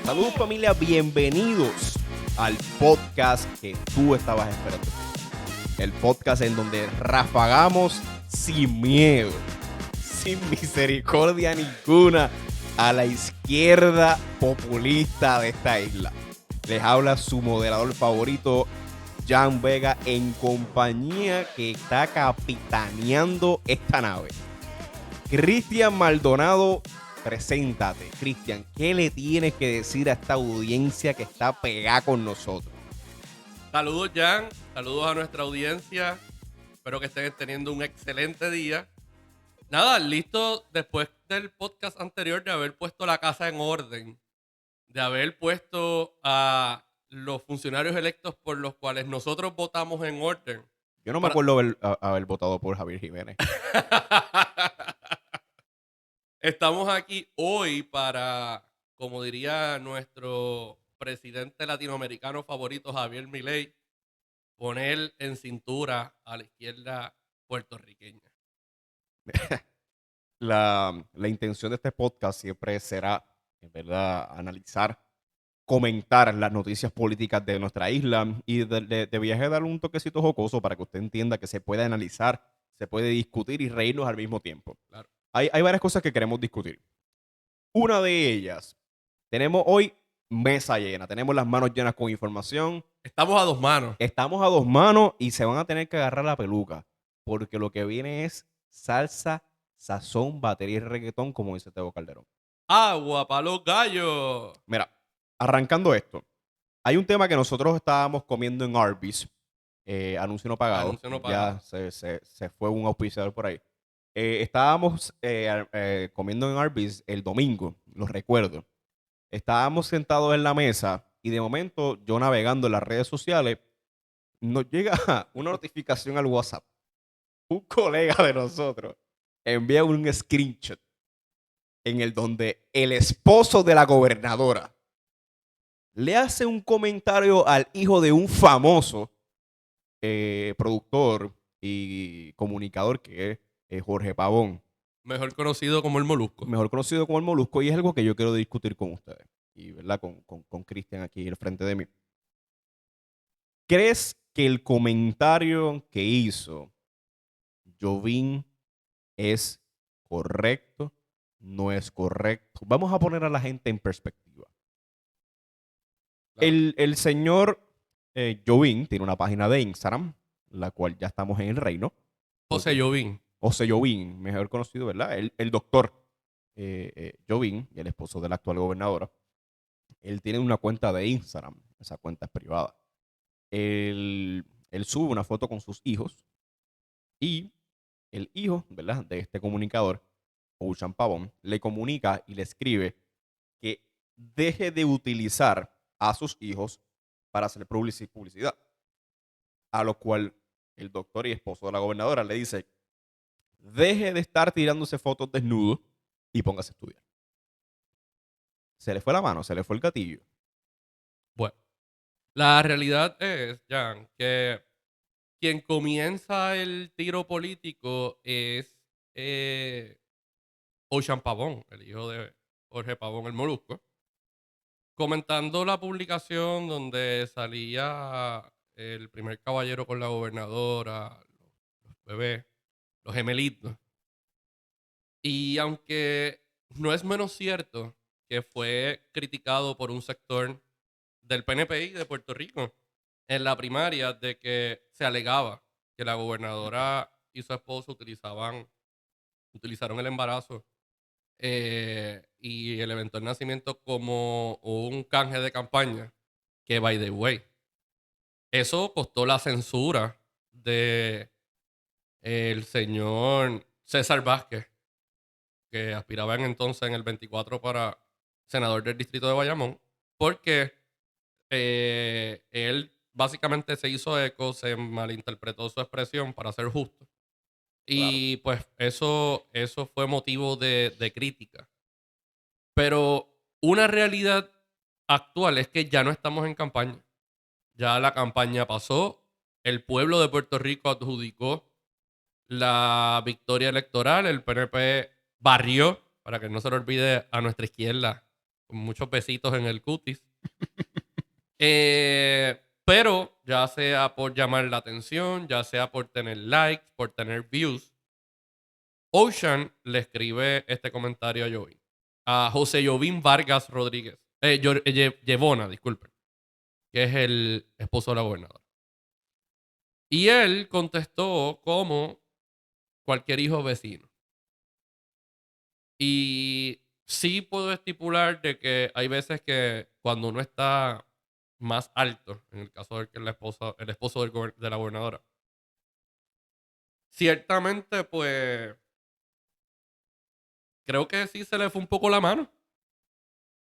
Saludos familia, bienvenidos al podcast que tú estabas esperando. El podcast en donde rafagamos sin miedo, sin misericordia ninguna a la izquierda populista de esta isla. Les habla su moderador favorito, Jan Vega, en compañía que está capitaneando esta nave. Cristian Maldonado, preséntate. Cristian, ¿qué le tienes que decir a esta audiencia que está pegada con nosotros? Saludos, Jan. Saludos a nuestra audiencia. Espero que estén teniendo un excelente día. Nada, listo después del podcast anterior de haber puesto la casa en orden, de haber puesto a los funcionarios electos por los cuales nosotros votamos en orden. Yo no me acuerdo haber votado por Javier Jiménez. Estamos aquí hoy para, como diría nuestro presidente latinoamericano favorito, Javier Milei, poner en cintura a la izquierda puertorriqueña. La intención de este podcast siempre será, en verdad, analizar, comentar las noticias políticas de nuestra isla y de viaje darle un toquecito jocoso para que usted entienda que se puede analizar, se puede discutir y reírnos al mismo tiempo. Claro. Hay varias cosas que queremos discutir. Una de ellas, tenemos hoy mesa llena, tenemos las manos llenas con información. Estamos a dos manos. Estamos a dos manos y se van a tener que agarrar la peluca, porque lo que viene es salsa, sazón, batería y reggaetón, como dice Tego Calderón. Agua para los gallos. Mira, arrancando esto, hay un tema que nosotros estábamos comiendo en Arby's, anuncio no pagado. Anuncio no pagado. Ya se fue un auspiciador por ahí. Estábamos comiendo en Arby's el domingo, lo recuerdo. Estábamos sentados en la mesa y de momento yo navegando en las redes sociales, nos llega una notificación al WhatsApp. Un colega de nosotros envía un screenshot en el donde el esposo de la gobernadora le hace un comentario al hijo de un famoso productor y comunicador que es Jorge Pavón. Mejor conocido como el Molusco. Mejor conocido como el Molusco, y es algo que yo quiero discutir con ustedes. Y, ¿verdad? Con Cristian aquí al frente de mí. ¿Crees que el comentario que hizo Jovín es correcto? ¿No es correcto? Vamos a poner a la gente en perspectiva. Claro. El señor Jovín tiene una página de Instagram, la cual ya estamos en el reino. José Jovín. José Jovín, mejor conocido, ¿verdad? El doctor Jovín, el esposo de la actual gobernadora. Él tiene una cuenta de Instagram. Esa cuenta es privada. Él sube una foto con sus hijos y el hijo, ¿verdad?, de este comunicador, Ocean Pavón, le comunica y le escribe que deje de utilizar a sus hijos para hacer publicidad. A lo cual el doctor y esposo de la gobernadora le dice: deje de estar tirándose fotos desnudo y póngase a estudiar. Se le fue la mano, se le fue el gatillo. Bueno, la realidad es, Jan, que quien comienza el tiro político es Ocean Pavón, el hijo de Jorge Pavón, el Molusco, comentando la publicación donde salía el primer caballero con la gobernadora, los bebés, los gemelitos. Y aunque no es menos cierto que fue criticado por un sector del PNP de Puerto Rico en la primaria de que se alegaba que la gobernadora y su esposo utilizaron el embarazo y el eventual nacimiento como un canje de campaña, que by the way, eso costó la censura de el señor César Vázquez, que aspiraba entonces en el 24 para senador del distrito de Bayamón, porque él básicamente se hizo eco, se malinterpretó su expresión, para ser justo. Y pues eso fue motivo de crítica. Pero una realidad actual es que ya no estamos en campaña. Ya la campaña pasó, el pueblo de Puerto Rico adjudicó la victoria electoral, el PNP barrió, para que no se le olvide a nuestra izquierda, con muchos besitos en el cutis. Pero ya sea por llamar la atención, ya sea por tener likes, por tener views, Ocean le escribe este comentario a Jovín. A José Jovín Vargas Rodríguez. Yevona, disculpen. Que es el esposo de la gobernadora. Y él contestó como cualquier hijo vecino. Y sí puedo estipular de que hay veces que cuando uno está más alto, en el caso de que el esposo de la gobernadora, ciertamente pues creo que sí se le fue un poco la mano.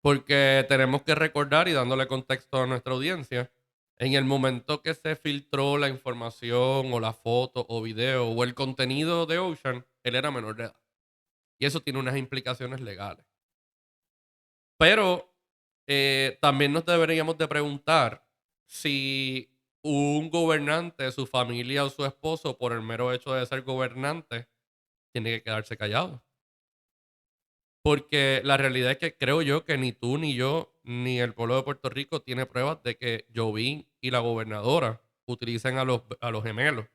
Porque tenemos que recordar, y dándole contexto a nuestra audiencia, en el momento que se filtró la información o la foto o video o el contenido de Ocean, él era menor de edad. Y eso tiene unas implicaciones legales. Pero también nos deberíamos de preguntar si un gobernante, su familia o su esposo, por el mero hecho de ser gobernante, tiene que quedarse callado. Porque la realidad es que creo yo que ni tú, ni yo, ni el pueblo de Puerto Rico tiene pruebas de que Jovín y la gobernadora utilicen a los gemelos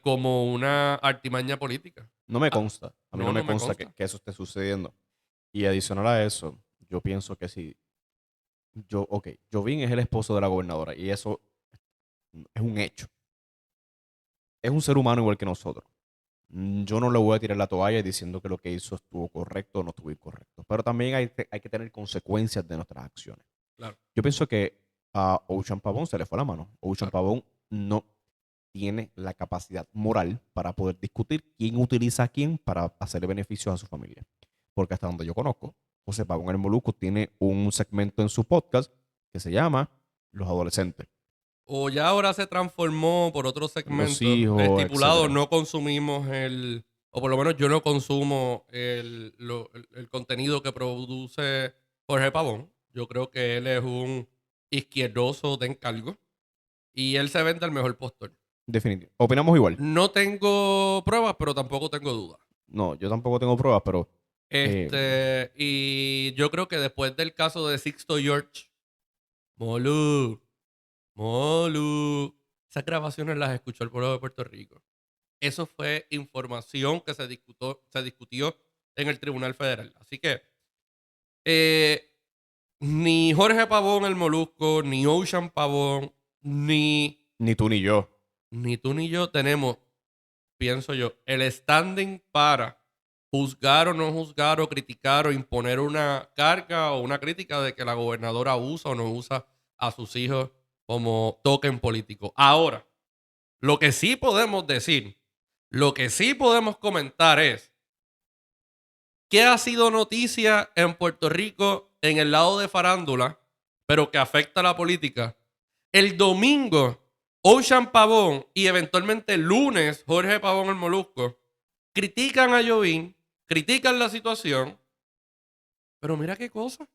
como una artimaña política. No me consta. A mí no No me me consta consta. que eso esté sucediendo. Y adicional a eso, yo pienso que si Jovín es el esposo de la gobernadora y eso es un hecho. Es un ser humano igual que nosotros. Yo no le voy a tirar la toalla diciendo que lo que hizo estuvo correcto o no estuvo incorrecto. Pero también hay que tener consecuencias de nuestras acciones. Claro, Yo pienso que a Ocean Pavón se le fue la mano. Ocean claro. Pavón no tiene la capacidad moral para poder discutir quién utiliza a quién para hacerle beneficios a su familia. Porque hasta donde yo conozco, José Pavón el Molusco tiene un segmento en su podcast que se llama Los Adolescentes. O ya ahora se transformó por otro Los segmento hijos, estipulado, etcétera. no consumimos o por lo menos yo no consumo el contenido que produce Jorge Pavón. Yo creo que él es un izquierdoso de encargo y él se vende al mejor postor. Definitivo. Opinamos igual. No tengo pruebas, pero tampoco tengo dudas. No, yo tampoco tengo pruebas, pero Y yo creo que después del caso de Sixto George, Molu, Molu, esas grabaciones las escuchó el pueblo de Puerto Rico. Eso fue información que se discutió en el Tribunal Federal. Así que eh, ni Jorge Pavón el Molusco, ni Ocean Pavón, ni tú ni yo. ni tú ni yo tenemos, pienso yo, el standing para juzgar o no juzgar o criticar o imponer una carga o una crítica de que la gobernadora usa o no usa a sus hijos como token político. Ahora, lo que sí podemos decir, lo que sí podemos comentar es qué ha sido noticia en Puerto Rico en el lado de farándula, pero que afecta a la política. El domingo, Ocean Pavón y eventualmente el lunes, Jorge Pavón el Molusco, critican a Jovín, critican la situación, pero mira qué cosa.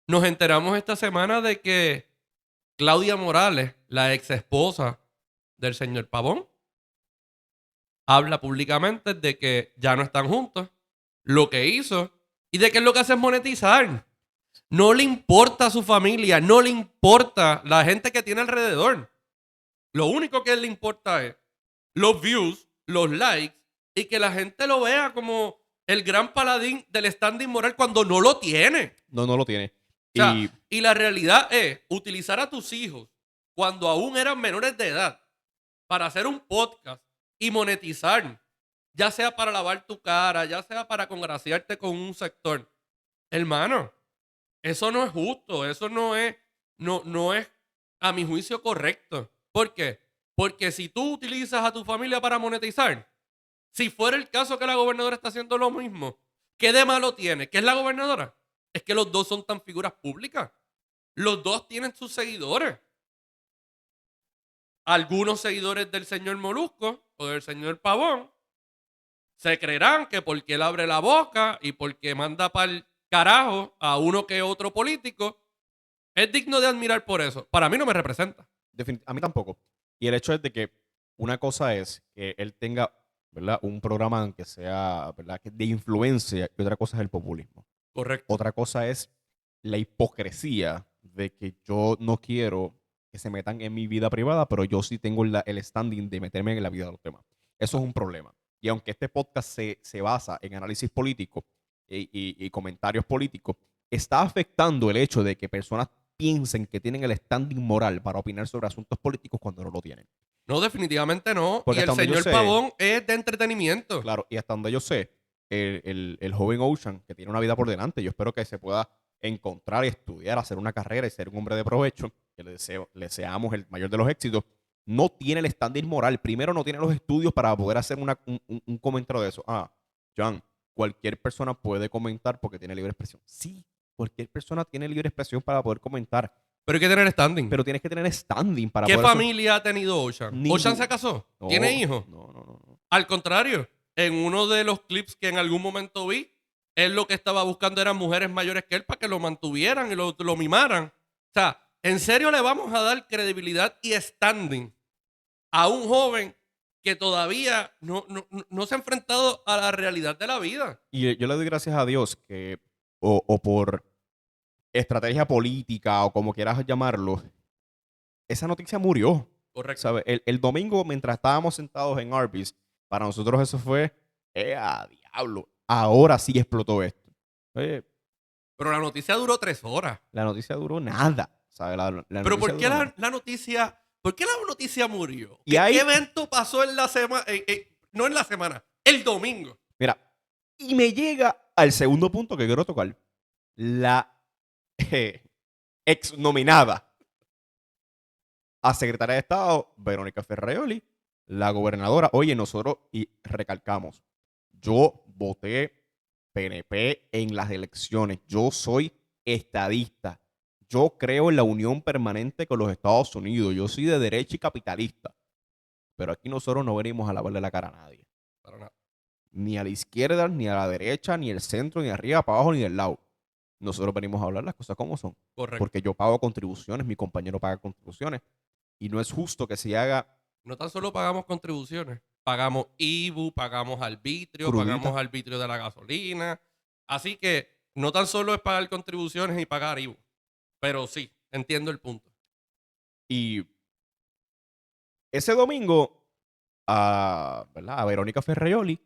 Nos enteramos esta semana de que Claudia Morales, la ex esposa del señor Pavón, habla públicamente de que ya no están juntos, lo que hizo y de que lo que hace es monetizar. No le importa a su familia, no le importa la gente que tiene alrededor. Lo único que le importa es los views, los likes y que la gente lo vea como el gran paladín del standing moral cuando no lo tiene. No, no lo tiene. O sea, y la realidad es utilizar a tus hijos cuando aún eran menores de edad para hacer un podcast y monetizar, ya sea para lavar tu cara, ya sea para congraciarte con un sector. Hermano, eso no es justo, eso no es a mi juicio correcto. ¿Por qué? Porque si tú utilizas a tu familia para monetizar, si fuera el caso que la gobernadora está haciendo lo mismo, ¿qué de malo tiene? ¿Qué es la gobernadora? Es que los dos son tan figuras públicas. Los dos tienen sus seguidores. Algunos seguidores del señor Molusco o del señor Pavón se creerán que porque él abre la boca y porque manda para el carajo a uno que otro político, es digno de admirar por eso. Para mí no me representa. A mí tampoco. Y el hecho es de que una cosa es que él tenga, ¿verdad?, un programa que sea, ¿verdad?, de influencia, y otra cosa es el populismo. Correcto. Otra cosa es la hipocresía de que yo no quiero que se metan en mi vida privada, pero yo sí tengo el standing de meterme en la vida de los demás. Eso es un problema. Y aunque este podcast se basa en análisis político y comentarios políticos, está afectando el hecho de que personas piensen que tienen el standing moral para opinar sobre asuntos políticos cuando no lo tienen. No, definitivamente no. Porque Y el hasta donde yo señor sé, Pavón es de entretenimiento. claro, y hasta donde yo sé, el joven Ocean, que tiene una vida por delante, yo espero que se pueda encontrar y estudiar, hacer una carrera y ser un hombre de provecho, que le deseamos el mayor de los éxitos, no tiene el estándar moral. Primero, no tiene los estudios para poder hacer un comentario de eso. Ah, Jan, cualquier persona puede comentar porque tiene libre expresión. Sí, cualquier persona tiene libre expresión para poder comentar, Pero hay que tener standing. pero tienes que tener standing para ¿Qué poder hacer familia ha tenido Ocean? ningún... ¿Ocean se casó? No, ¿Tiene hijos? no. Al contrario, en uno de los clips que en algún momento vi, él lo que estaba buscando eran mujeres mayores que él para que lo mantuvieran y lo mimaran. O sea, ¿en serio le vamos a dar credibilidad y standing a un joven que todavía no se ha enfrentado a la realidad de la vida? Y yo le doy gracias a Dios que, o por estrategia política, o como quieras llamarlo, esa noticia murió. Correcto. ¿Sabe? El domingo, mientras estábamos sentados en Arby's, para nosotros eso fue, ¡a diablo! Ahora sí explotó esto. Oye, Pero la noticia duró 3 horas. la noticia duró nada. ¿Sabe? La Pero noticia ¿por qué duró nada. la noticia, por qué la noticia murió? Y ¿Qué, ahí- qué evento pasó en la semana? No en la semana, el domingo. Mira, y me llega al segundo punto que quiero tocar. La ex nominada a secretaria de Estado, Verónica Ferraioli, la gobernadora. Oye, nosotros, y recalcamos, yo voté PNP en las elecciones. Yo soy estadista. Yo creo en la unión permanente con los Estados Unidos. Yo soy de derecha y capitalista. Pero aquí nosotros no venimos a lavarle la cara a nadie. Para nada. Ni a la izquierda, ni a la derecha, ni el centro, ni arriba, para abajo, ni del lado. Nosotros venimos a hablar las cosas como son. Correcto. Porque yo pago contribuciones, mi compañero paga contribuciones. Y no es justo que se haga No tan solo pagamos contribuciones, pagamos IBU, pagamos arbitrio, crudita. pagamos arbitrio de la gasolina. Así que no tan solo es pagar contribuciones y pagar IBU. Pero sí, entiendo el punto. Y ese domingo, ¿verdad? A Verónica Ferraioli,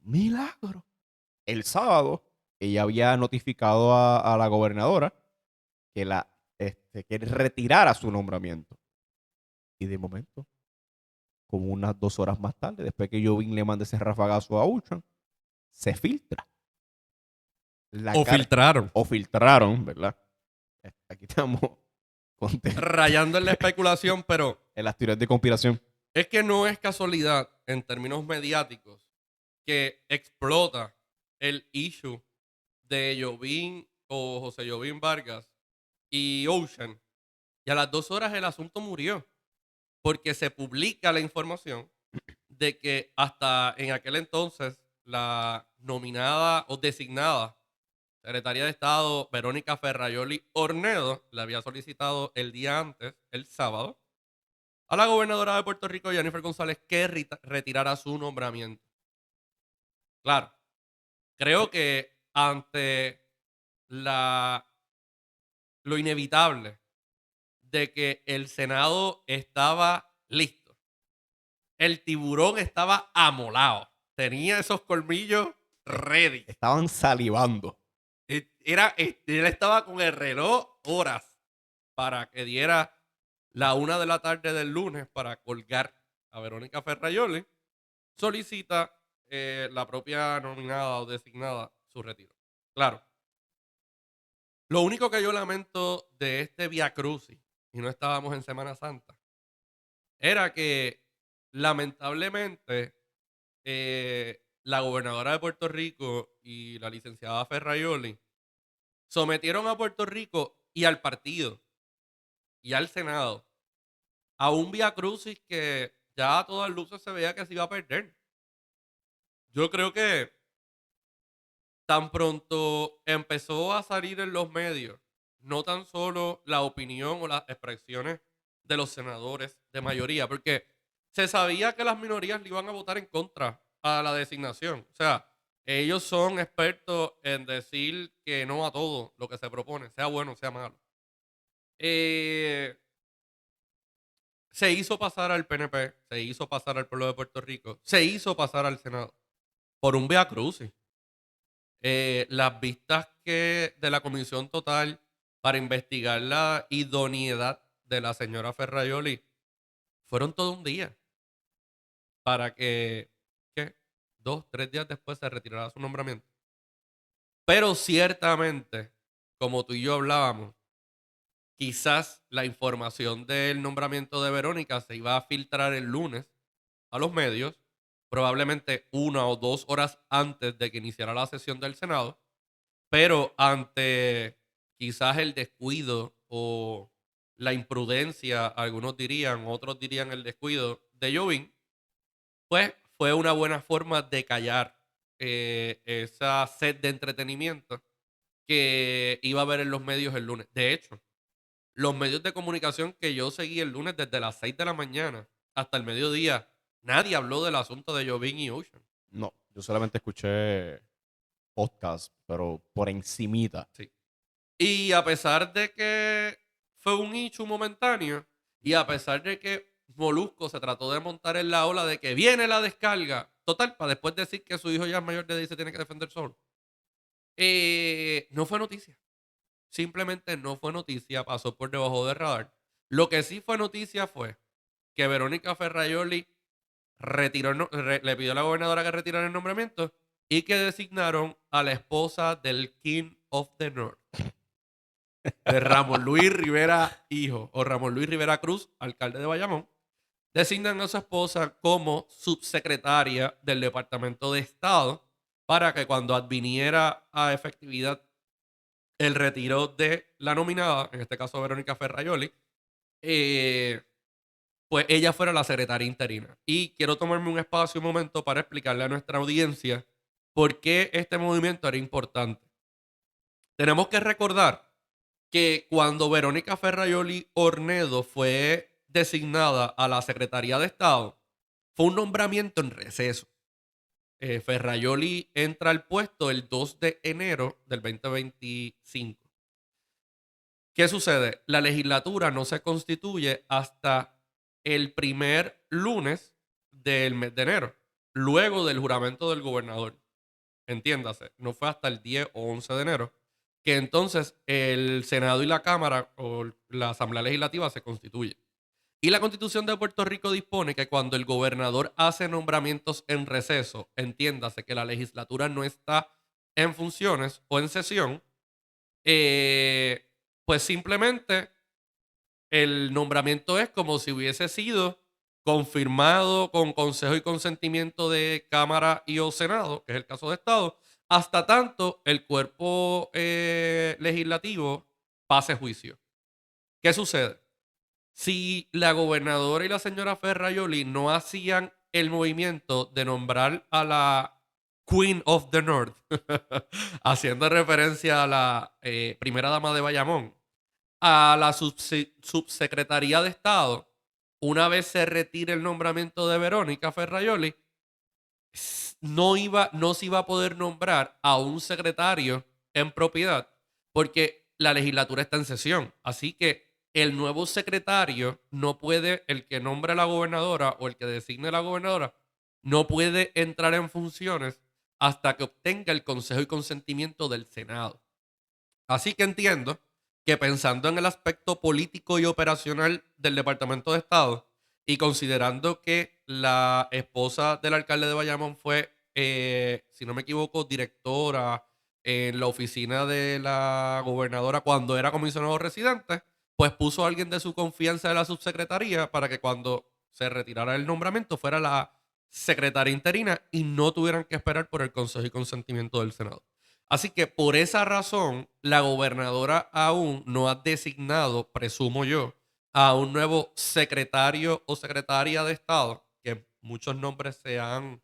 milagro. El sábado, ella había notificado a la gobernadora que, que retirara su nombramiento. Y de momento, como unas 2 horas más tarde, después que Jovín le mande ese rafagazo a Uchan, se filtra. Filtraron. O filtraron, ¿verdad? Aquí estamos Rayando en la especulación, pero en las teorías de conspiración. es que no es casualidad en términos mediáticos que explota el issue de Jovín o José Jovín Vargas y Ocean. Y a las 2 horas el asunto murió. Porque se publica la información de que hasta en aquel entonces la nominada o designada secretaria de Estado Verónica Ferraioli Ornedo le había solicitado el día antes, el sábado, a la gobernadora de Puerto Rico, Jennifer González, que retirara su nombramiento. Claro, creo que ante lo inevitable de que el Senado estaba listo, el tiburón estaba amolado, tenía esos colmillos ready. Estaban salivando. Él estaba con el reloj horas para que diera la 1 de la tarde del lunes para colgar a Verónica Ferraioli. Solicita la propia nominada o designada su retiro. Claro. Lo único que yo lamento de este Via Crucis, y no estábamos en Semana Santa, era que lamentablemente la gobernadora de Puerto Rico y la licenciada Ferraioli sometieron a Puerto Rico y al partido y al Senado a un Via Crucis que ya a todas luces se veía que se iba a perder. Yo creo que tan pronto empezó a salir en los medios, no tan solo la opinión o las expresiones de los senadores de mayoría, porque se sabía que las minorías le iban a votar en contra a la designación. O sea, ellos son expertos en decir que no a todo lo que se propone, sea bueno o sea malo. Eh, Se hizo pasar al PNP, se hizo pasar al pueblo de Puerto Rico, se hizo pasar al Senado por un viacrucis. Las vistas de la Comisión Total para investigar la idoneidad de la señora Ferraioli fueron todo un día para que, ¿qué? 2, 3 días después se retirara su nombramiento. Pero ciertamente, como tú y yo hablábamos, quizás la información del nombramiento de Verónica se iba a filtrar el lunes a los medios, probablemente 1 o 2 horas antes de que iniciara la sesión del Senado, pero ante quizás el descuido o la imprudencia, algunos dirían, otros dirían el descuido de Jovín, pues fue una buena forma de callar esa sed de entretenimiento que iba a haber en los medios el lunes. De hecho, los medios de comunicación que yo seguí el lunes desde las 6 de la mañana hasta el mediodía, nadie habló del asunto de Jovín y Ocean. No, yo solamente escuché podcast, pero por encimita. Sí. Y a pesar de que fue un hecho momentáneo, y a pesar de que Molusco se trató de montar en la ola de que viene la descarga, total, para después decir que su hijo ya es mayor de edad y se tiene que defender solo, no fue noticia. Simplemente no fue noticia, pasó por debajo del radar. Lo que sí fue noticia fue que Verónica Ferraioli le pidió a la gobernadora que retirara el nombramiento y que designaron a la esposa del King of the North, de Ramón Luis Rivera hijo, o Ramón Luis Rivera Cruz, alcalde de Bayamón. Designan a su esposa como subsecretaria del Departamento de Estado para que cuando adviniera a efectividad el retiro de la nominada, en este caso Verónica Ferraioli, eh, pues ella fuera la secretaria interina. Y quiero tomarme un espacio, un momento, para explicarle a nuestra audiencia por qué este movimiento era importante. Tenemos que recordar que cuando Verónica Ferraioli Ornedo fue designada a la Secretaría de Estado, fue un nombramiento en receso. Ferraioli entra al puesto el 2 de enero del 2025. ¿Qué sucede? La legislatura no se constituye hasta el primer lunes del mes de enero, luego del juramento del gobernador. Entiéndase, no fue hasta el 10 o 11 de enero que entonces el Senado y la Cámara o la Asamblea Legislativa se constituye. Y la Constitución de Puerto Rico dispone que cuando el gobernador hace nombramientos en receso, entiéndase que la legislatura no está en funciones o en sesión, pues simplemente el nombramiento es como si hubiese sido confirmado con consejo y consentimiento de Cámara y o Senado, que es el caso de Estado, hasta tanto el cuerpo legislativo pase juicio. ¿Qué sucede? Si la gobernadora y la señora Ferraioli no hacían el movimiento de nombrar a la Queen of the North, haciendo referencia a la primera dama de Bayamón, a la subsecretaría de Estado, una vez se retire el nombramiento de Verónica Ferraioli, no se iba a poder nombrar a un secretario en propiedad porque la legislatura está en sesión. Así que el nuevo secretario no puede, el que nombre a la gobernadora o el que designe a la gobernadora, no puede entrar en funciones hasta que obtenga el consejo y consentimiento del Senado. Así que entiendo que pensando en el aspecto político y operacional del Departamento de Estado y considerando que la esposa del alcalde de Bayamón fue, si no me equivoco, directora en la oficina de la gobernadora cuando era comisionado residente, pues puso a alguien de su confianza de la subsecretaría para que cuando se retirara el nombramiento fuera la secretaria interina y no tuvieran que esperar por el consejo y consentimiento del Senado. Así que por esa razón, la gobernadora aún no ha designado, presumo yo, a un nuevo secretario o secretaria de Estado, que muchos nombres se han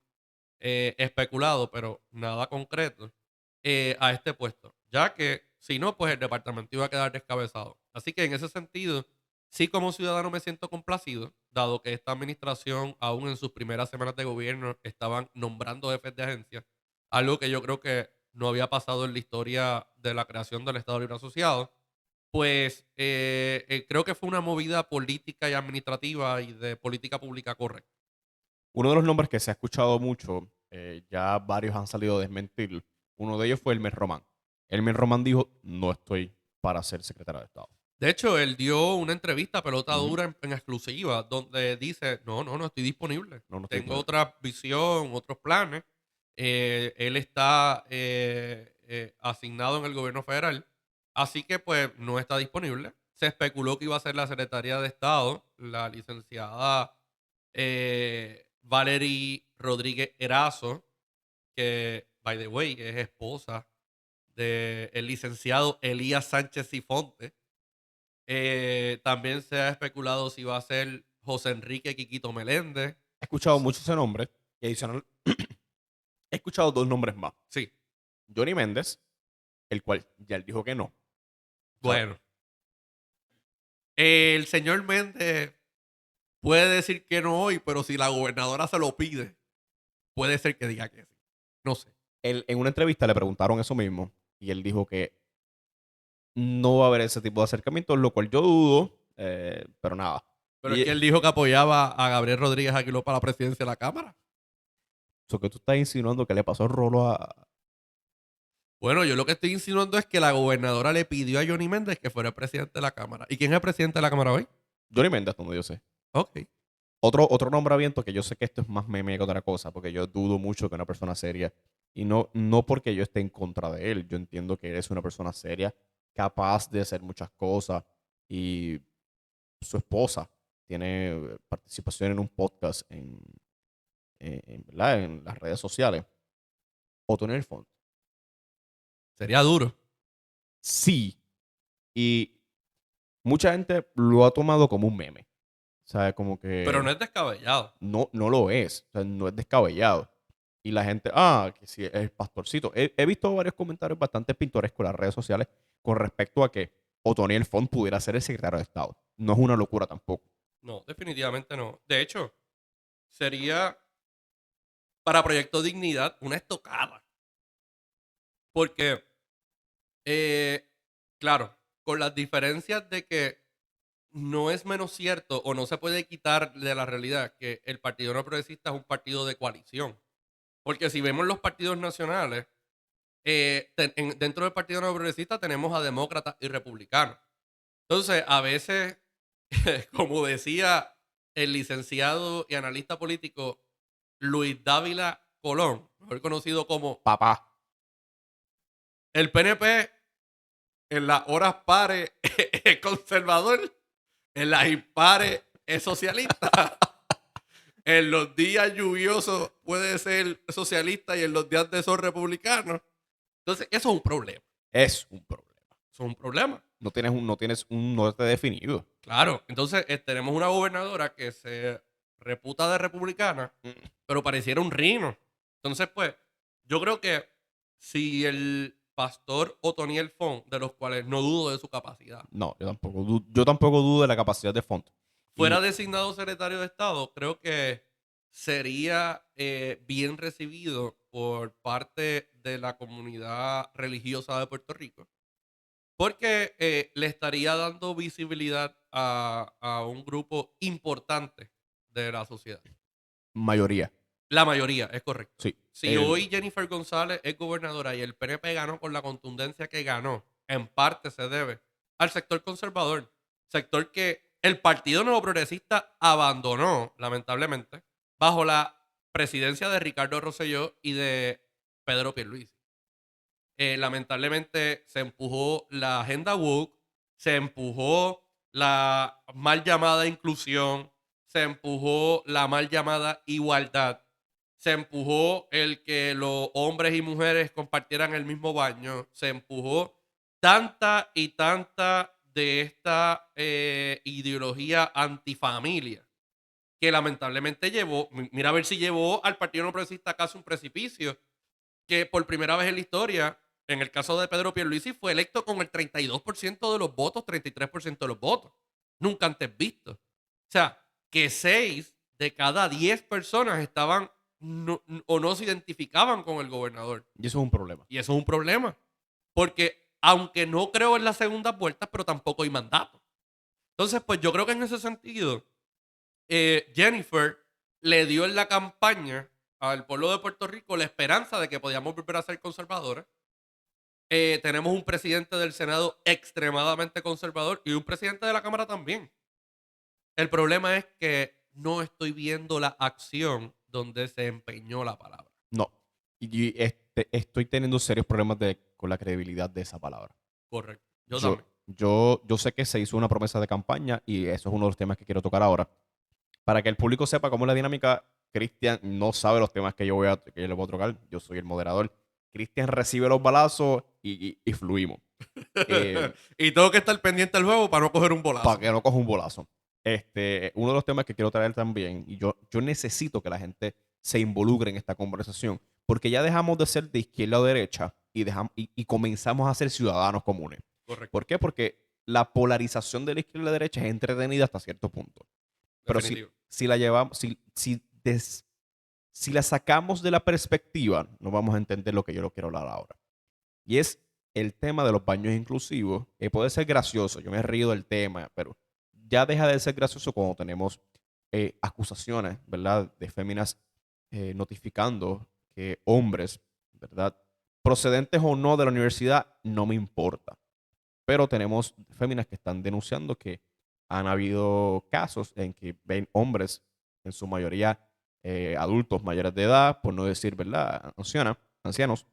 especulado, pero nada concreto, a este puesto, ya que si no, pues el departamento iba a quedar descabezado. Así que en ese sentido, sí como ciudadano me siento complacido, dado que esta administración, aún en sus primeras semanas de gobierno, estaban nombrando jefes de agencia algo que yo creo que no había pasado en la historia de la creación del Estado Libre Asociado, pues creo que fue una movida política y administrativa y de política pública correcta. Uno de los nombres que se ha escuchado mucho, ya varios han salido a desmentir, uno de ellos fue Elmer Román. Elmer Román dijo, no estoy para ser secretario de Estado. De hecho, él dio una entrevista a Pelota Ujú. Dura en exclusiva, donde dice, no estoy disponible. No, no estoy Tengo disponible. otra visión, otros planes. Él está asignado en el gobierno federal, así que pues no está disponible. Se especuló que iba a ser la secretaria de Estado, la licenciada Valerie Rodríguez Erazo, que, by the way, es esposa del licenciado Elías Sánchez Sifonte. También se ha especulado si va a ser José Enrique Quiquito Meléndez. He escuchado mucho ese nombre y adicional, he escuchado dos nombres más. Sí, Johnny Méndez, el cual ya él dijo que no. O sea, bueno. El señor Méndez puede decir que no hoy, pero si la gobernadora se lo pide, puede ser que diga que sí. No sé. en una entrevista le preguntaron eso mismo y él dijo que no va a haber ese tipo de acercamientos, lo cual yo dudo, pero nada. Pero Y es que él dijo que apoyaba a Gabriel Rodríguez Aguiló para la presidencia de la Cámara. eso que tú estás insinuando que le pasó el rolo a... Bueno, yo lo que estoy insinuando es que la gobernadora le pidió a Johnny Méndez que fuera el presidente de la Cámara. ¿Y quién es el presidente de la Cámara hoy? Johnny Méndez, donde yo sé. Ok. Otro nombramiento que yo sé que esto es más meme que otra cosa, porque yo dudo mucho que una persona seria, y no porque yo esté en contra de él, yo entiendo que él es una persona seria, capaz de hacer muchas cosas, y su esposa tiene participación en un podcast ¿verdad? En las redes sociales. Otoniel Font. Sería duro. Sí, y mucha gente lo ha tomado como un meme. O sea, como Pero no que es descabellado. no lo es. O sea, no es descabellado. Y la gente, que sí, es el pastorcito. He visto varios comentarios bastante pintorescos en las redes sociales con respecto a que Otoniel Font pudiera ser el secretario de Estado. No es una locura tampoco. No, definitivamente no. De hecho, sería para Proyecto Dignidad una estocada. Porque, eh, claro, con las diferencias de que no es menos cierto o no se puede quitar de la realidad que el Partido No Progresista es un partido de coalición. Porque si vemos los partidos nacionales, dentro del Partido No Progresista tenemos a demócratas y republicanos. Entonces, a veces, como decía el licenciado y analista político Luis Dávila Colón, mejor conocido como Papá. el PNP en las horas pares es conservador, en las impares es socialista, en los días lluviosos puede ser socialista y en los días de sol republicano. Entonces, eso es un problema. Es un problema. Eso es un problema. No tienes un norte definido. Claro. Entonces, tenemos una gobernadora que se reputa de republicana, pero pareciera un rino. Entonces, pues, yo creo que si el pastor Otoniel Font, de los cuales no dudo de su capacidad, No, yo tampoco dudo de la capacidad de Font. fuera Y designado secretario de Estado, creo que sería bien recibido por parte de la comunidad religiosa de Puerto Rico, porque le estaría dando visibilidad a un grupo importante de la sociedad. mayoría, La mayoría, es correcto. sí. Si hoy Jennifer González es gobernadora y el PNP ganó con la contundencia que ganó, en parte se debe al sector conservador, sector que el Partido Nuevo Progresista abandonó, lamentablemente, bajo la presidencia de Ricardo Rosselló y de Pedro Pierluisi. Lamentablemente se empujó la agenda woke, se empujó la mal llamada inclusión, se empujó la mal llamada igualdad, se empujó el que los hombres y mujeres compartieran el mismo baño, se empujó tanta y tanta de esta ideología antifamilia que lamentablemente llevó, mira a ver si llevó al Partido No Progresista casi un precipicio, que por primera vez en la historia, en el caso de Pedro Pierluisi, fue electo con el 32% de los votos, 33% de los votos. Nunca antes visto. O sea, que 6 de cada 10 personas estaban o no se identificaban con el gobernador. Y eso es un problema. Y eso es un problema. Porque aunque no creo en las segundas vueltas, pero tampoco hay mandato. Entonces, pues yo creo que en ese sentido, Jennifer le dio en la campaña al pueblo de Puerto Rico la esperanza de que podíamos volver a ser conservadores. Tenemos un presidente del Senado extremadamente conservador y un presidente de la Cámara también. El problema es que no estoy viendo la acción donde se empeñó la palabra. No. Y estoy teniendo serios problemas con la credibilidad de esa palabra. Correcto. Yo también. Yo sé que se hizo una promesa de campaña y eso es uno de los temas que quiero tocar ahora. Para que el público sepa cómo es la dinámica, Cristian no sabe los temas que yo le voy a tocar. Yo soy el moderador. Cristian recibe los balazos y fluimos. Y tengo que estar pendiente del juego para no coger un bolazo. Para que no coja un bolazo. Uno de los temas que quiero traer también, y yo necesito que la gente se involucre en esta conversación, porque ya dejamos de ser de izquierda o derecha y comenzamos a ser ciudadanos comunes. Correcto. ¿Por qué? Porque la polarización de la izquierda y la derecha es entretenida hasta cierto punto. Pero si la llevamos, si la sacamos de la perspectiva, no vamos a entender lo que yo quiero hablar ahora. Y es el tema de los baños inclusivos, que puede ser gracioso, yo me río del tema, pero ya deja de ser gracioso cuando tenemos acusaciones, ¿verdad?, de féminas notificando que hombres, ¿verdad?, procedentes o no de la universidad, no me importa. Pero tenemos féminas que están denunciando que han habido casos en que ven hombres, en su mayoría adultos mayores de edad, por no decir, ¿verdad?, ancianos,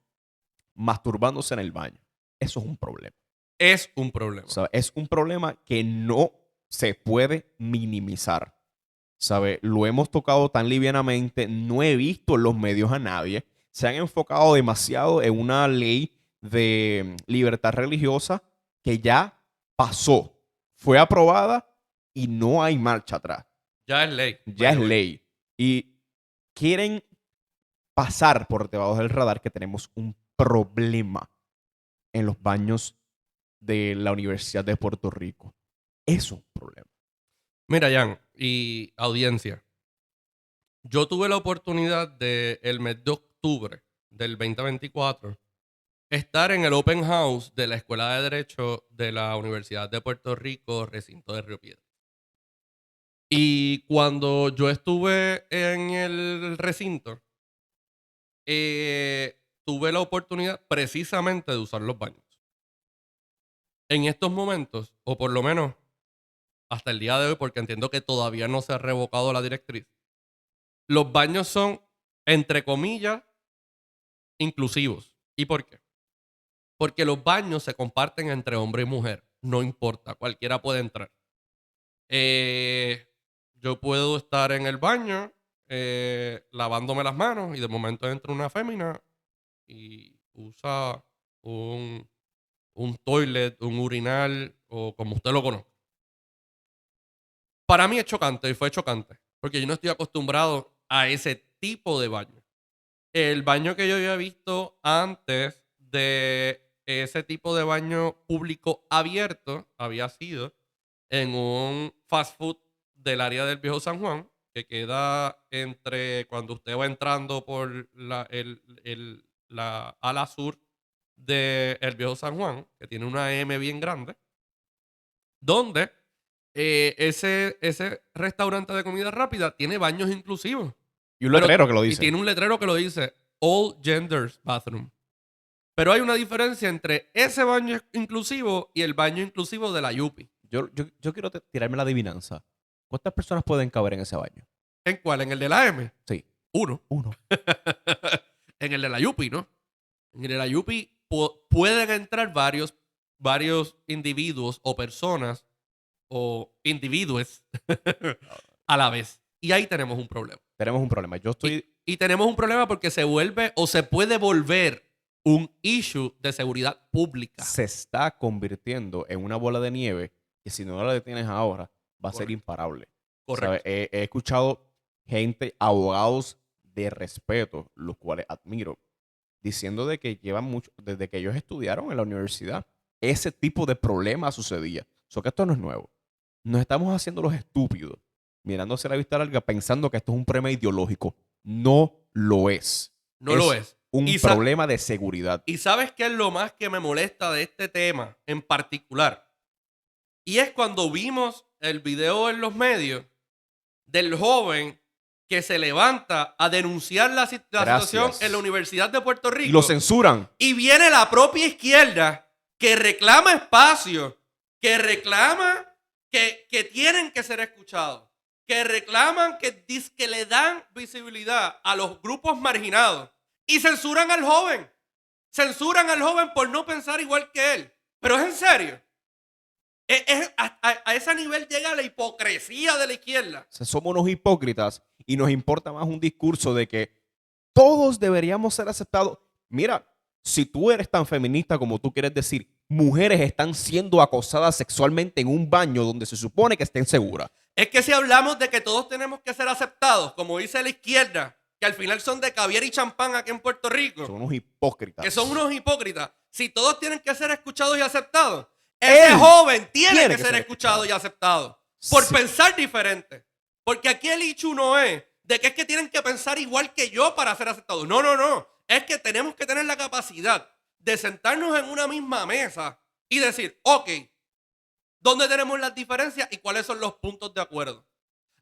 masturbándose en el baño. Eso es un problema. Es un problema. ¿Sabe? Es un problema que no se puede minimizar. ¿Sabe? Lo hemos tocado tan livianamente, no he visto en los medios a nadie. Se han enfocado demasiado en una ley de libertad religiosa que ya pasó, fue aprobada y no hay marcha atrás. Ya es ley. Ya es ley. Y quieren pasar por debajo del radar que tenemos un problema en los baños de la Universidad de Puerto Rico. Eso es un problema. Mira, Jan, y audiencia. Yo tuve la oportunidad de el mes de octubre del 2024 estar en el Open House de la Escuela de Derecho de la Universidad de Puerto Rico, recinto de Río Piedras. Y cuando yo estuve en el recinto, tuve la oportunidad precisamente de usar los baños. En estos momentos, o por lo menos hasta el día de hoy, porque entiendo que todavía no se ha revocado la directriz, los baños son, entre comillas, inclusivos. ¿Y por qué? Porque los baños se comparten entre hombre y mujer. No importa, cualquiera puede entrar. Yo puedo estar en el baño lavándome las manos y de momento entra una fémina y usa un toilet, un urinal o como usted lo conozca. Para mí es chocante y fue chocante porque yo no estoy acostumbrado a ese tipo de baño. El baño que yo había visto antes de ese tipo de baño público abierto había sido en un fast food del área del Viejo San Juan, que queda entre cuando usted va entrando por la ala sur del Viejo San Juan, que tiene una M bien grande, donde ese restaurante de comida rápida tiene baños inclusivos. Y un letrero que lo dice. Y tiene un letrero que lo dice, All Genders Bathroom. Pero hay una diferencia entre ese baño inclusivo y el baño inclusivo de la Yupi. Yo quiero tirarme la adivinanza. ¿Cuántas personas pueden caber en ese baño? ¿En cuál? ¿En el de la M? Sí. Uno. Uno. En el de la Yupi, ¿no? En el de la Yupi pueden entrar varios individuos o personas o individuos a la vez. Y ahí tenemos un problema. Tenemos un problema. Y tenemos un problema porque se vuelve o se puede volver un issue de seguridad pública. Se está convirtiendo en una bola de nieve que si no la detienes ahora va a ser imparable. Correcto. He escuchado gente, abogados de respeto, los cuales admiro, diciendo de que llevan mucho, desde que ellos estudiaron en la universidad, ese tipo de problema sucedía. Que esto no es nuevo. Nos estamos haciendo los estúpidos, mirándose la vista larga, pensando que esto es un problema ideológico. No lo es. No lo es. Un Y problema de seguridad. ¿Y sabes qué es lo más que me molesta de este tema en particular? Y es cuando vimos el video en los medios del joven que se levanta a denunciar la situación en la Universidad de Puerto Rico. Y lo censuran. Y viene la propia izquierda que reclama espacio, que reclama que tienen que ser escuchados, que reclaman que le dan visibilidad a los grupos marginados y censuran al joven. Censuran al joven por no pensar igual que él. Pero es en serio. A ese nivel llega la hipocresía de la izquierda. O sea, somos unos hipócritas y nos importa más un discurso de que todos deberíamos ser aceptados. Mira, si tú eres tan feminista como tú quieres decir, mujeres están siendo acosadas sexualmente en un baño donde se supone que estén seguras. Es que si hablamos de que todos tenemos que ser aceptados, como dice la izquierda, que al final son de caviar y champán aquí en Puerto Rico. Son unos hipócritas. Que son unos hipócritas. Si todos tienen que ser escuchados y aceptados, ese joven tiene que ser escuchado y aceptado. Por pensar diferente. Porque aquí el hecho no es de que es que tienen que pensar igual que yo para ser aceptados. No, no, no. Es que tenemos que tener la capacidad de sentarnos en una misma mesa y decir, ok, ¿dónde tenemos las diferencias y cuáles son los puntos de acuerdo?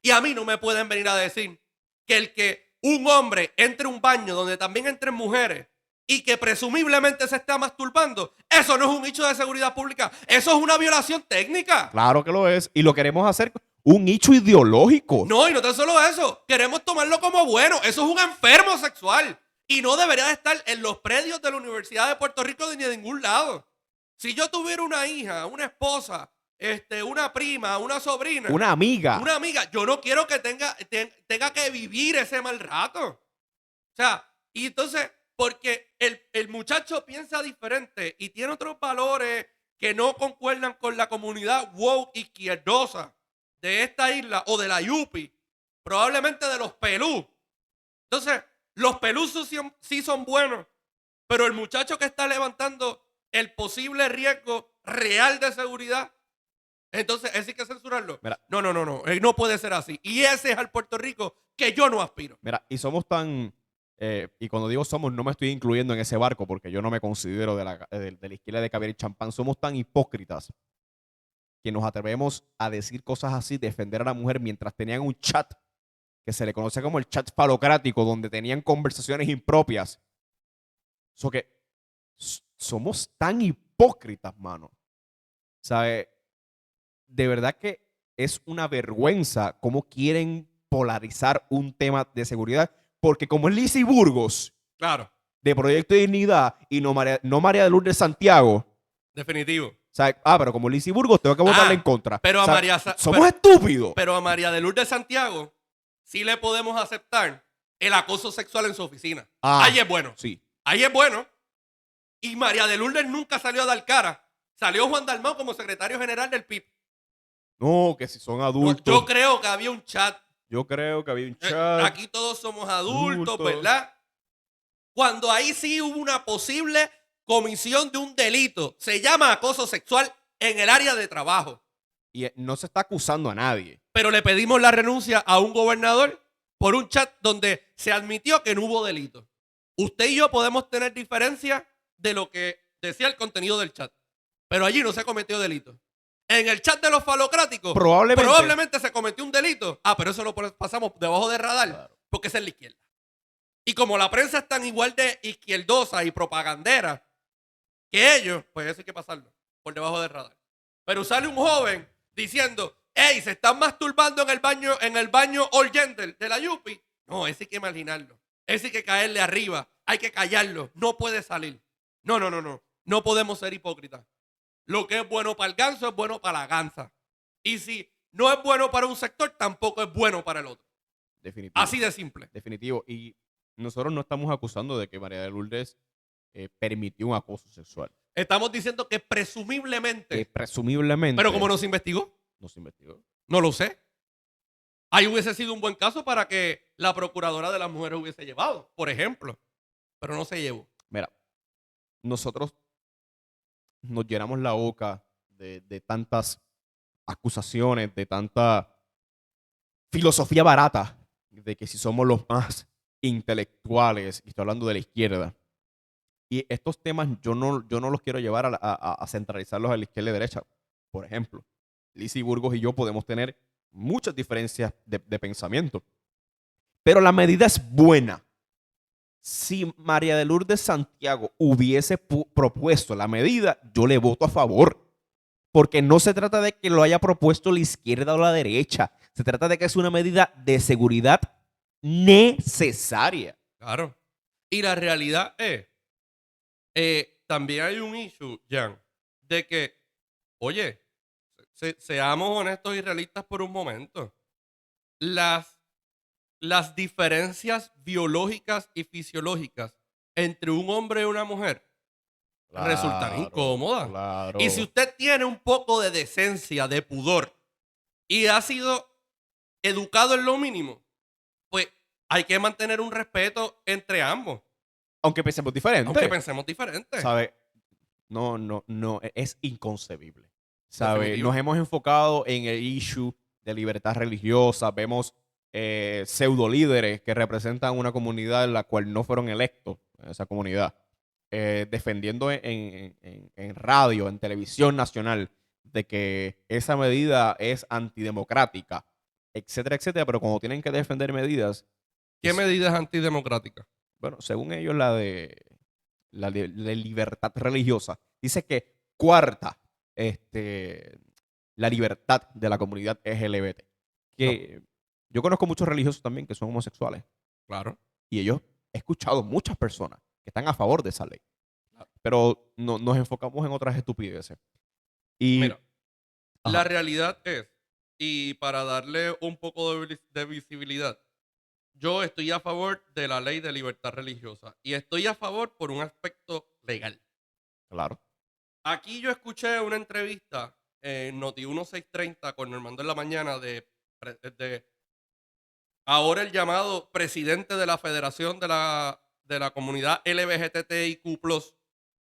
Y a mí no me pueden venir a decir que un hombre entre a un baño donde también entren mujeres y que presumiblemente se está masturbando, eso no es un hecho de seguridad pública, eso es una violación técnica. Claro que lo es, y lo queremos hacer un hecho ideológico. No, y no tan solo eso, queremos tomarlo como bueno, eso es un enfermo sexual y no debería de estar en los predios de la Universidad de Puerto Rico ni de ningún lado. Si yo tuviera una hija, una esposa, una prima, una sobrina, una amiga, yo no quiero que tenga que vivir ese mal rato. O sea, y entonces, porque el muchacho piensa diferente y tiene otros valores que no concuerdan con la comunidad woke izquierdosa de esta isla o de la Yupi, probablemente de los pelú. Entonces, los pelú sí son buenos, pero el muchacho que está levantando el posible riesgo real de seguridad, entonces ese hay que censurarlo. Mira, no, no puede ser así. Y ese es al Puerto Rico que yo no aspiro. Mira, y somos tan... y cuando digo somos, no me estoy incluyendo en ese barco porque yo no me considero de la izquierda de caviar y champán. Somos tan hipócritas que nos atrevemos a decir cosas así, defender a la mujer mientras tenían un chat que se le conoce como el chat falocrático, donde tenían conversaciones impropias. So que somos tan hipócritas, mano. ¿Sabe? De verdad que es una vergüenza cómo quieren polarizar un tema de seguridad. Porque como es Lizy Burgos, claro, de Proyecto de Dignidad, y no María de Lourdes Santiago. Definitivo. O sea, pero como Lizy Burgos, tengo que votarle en contra. Pero o sea, a María, somos estúpidos. Pero a María de Lourdes Santiago sí le podemos aceptar el acoso sexual en su oficina. Ahí es bueno. Sí. Ahí es bueno. Y María de Lourdes nunca salió a dar cara. Salió Juan Dalmau como secretario general del PIB. No, que si son adultos. Yo creo que había un chat. Aquí todos somos adultos, ¿verdad? Cuando ahí sí hubo una posible comisión de un delito. Se llama acoso sexual en el área de trabajo. Y no se está acusando a nadie. Pero le pedimos la renuncia a un gobernador por un chat donde se admitió que no hubo delito. Usted y yo podemos tener diferencias de lo que decía el contenido del chat. Pero allí no se cometió delito. En el chat de los falocráticos, probablemente se cometió un delito. Pero eso lo pasamos debajo del radar, claro, porque esa es la izquierda. Y como la prensa es tan igual de izquierdosa y propagandera que ellos, pues eso hay que pasarlo por debajo del radar. Pero sale un joven diciendo, hey, se están masturbando en el baño all gender de la Yupi. No, ese hay que marginarlo. Ese hay que caerle arriba. Hay que callarlo. No puede salir. No. No podemos ser hipócritas. Lo que es bueno para el ganso es bueno para la gansa. Y si no es bueno para un sector, tampoco es bueno para el otro. Definitivo. Así de simple. Definitivo. Y nosotros no estamos acusando de que María de Lourdes permitió un acoso sexual. Estamos diciendo que presumiblemente. Presumiblemente. Pero como no se investigó. No se investigó. No lo sé. Ahí hubiese sido un buen caso para que la procuradora de las mujeres hubiese llevado, por ejemplo. Pero no se llevó. Mira, nosotros nos llenamos la boca de tantas acusaciones, de tanta filosofía barata, de que si somos los más intelectuales, y estoy hablando de la izquierda, y estos temas yo no los quiero llevar a centralizarlos a la izquierda y derecha. Por ejemplo, Lizy Burgos y yo podemos tener muchas diferencias de pensamiento, pero la medida es buena. Si María de Lourdes Santiago hubiese propuesto la medida, yo le voto a favor. Porque no se trata de que lo haya propuesto la izquierda o la derecha. Se trata de que es una medida de seguridad necesaria. Claro. Y la realidad es, también hay un issue, Jan, de que, oye, seamos honestos y realistas por un momento. Las, las diferencias biológicas y fisiológicas entre un hombre y una mujer resultan Claro, incómodas. Y si claro. usted tiene un poco de decencia, de pudor, y ha sido educado en lo mínimo, pues hay que mantener un respeto entre ambos, Aunque pensemos aunque diferente, pensemos diferente. ¿sabe? No, es inconcebible. ¿Sabe? Nos Definitivo. hemos enfocado en el issue de libertad religiosa. Vemos pseudo líderes que representan una comunidad en la cual no fueron electos, esa comunidad, defendiendo en radio, en televisión nacional, de que esa medida es antidemocrática, etcétera, etcétera. Pero cuando tienen que defender medidas, ¿Qué medidas antidemocráticas? bueno, según ellos, la de libertad religiosa, dice que cuarta la libertad de la comunidad LGBT. No, Que yo conozco muchos religiosos también que son homosexuales claro. y ellos he escuchado muchas personas que están a favor de esa ley, pero nos enfocamos en otras estupideces. Y, Mira, la ajá, realidad es, y para darle un poco de visibilidad, yo estoy a favor de la ley de libertad religiosa y estoy a favor por un aspecto legal. claro. Aquí yo escuché una entrevista en Noti 1630 con Normando en la mañana de ahora el llamado presidente de la Federación de la Comunidad LGBTIQ+,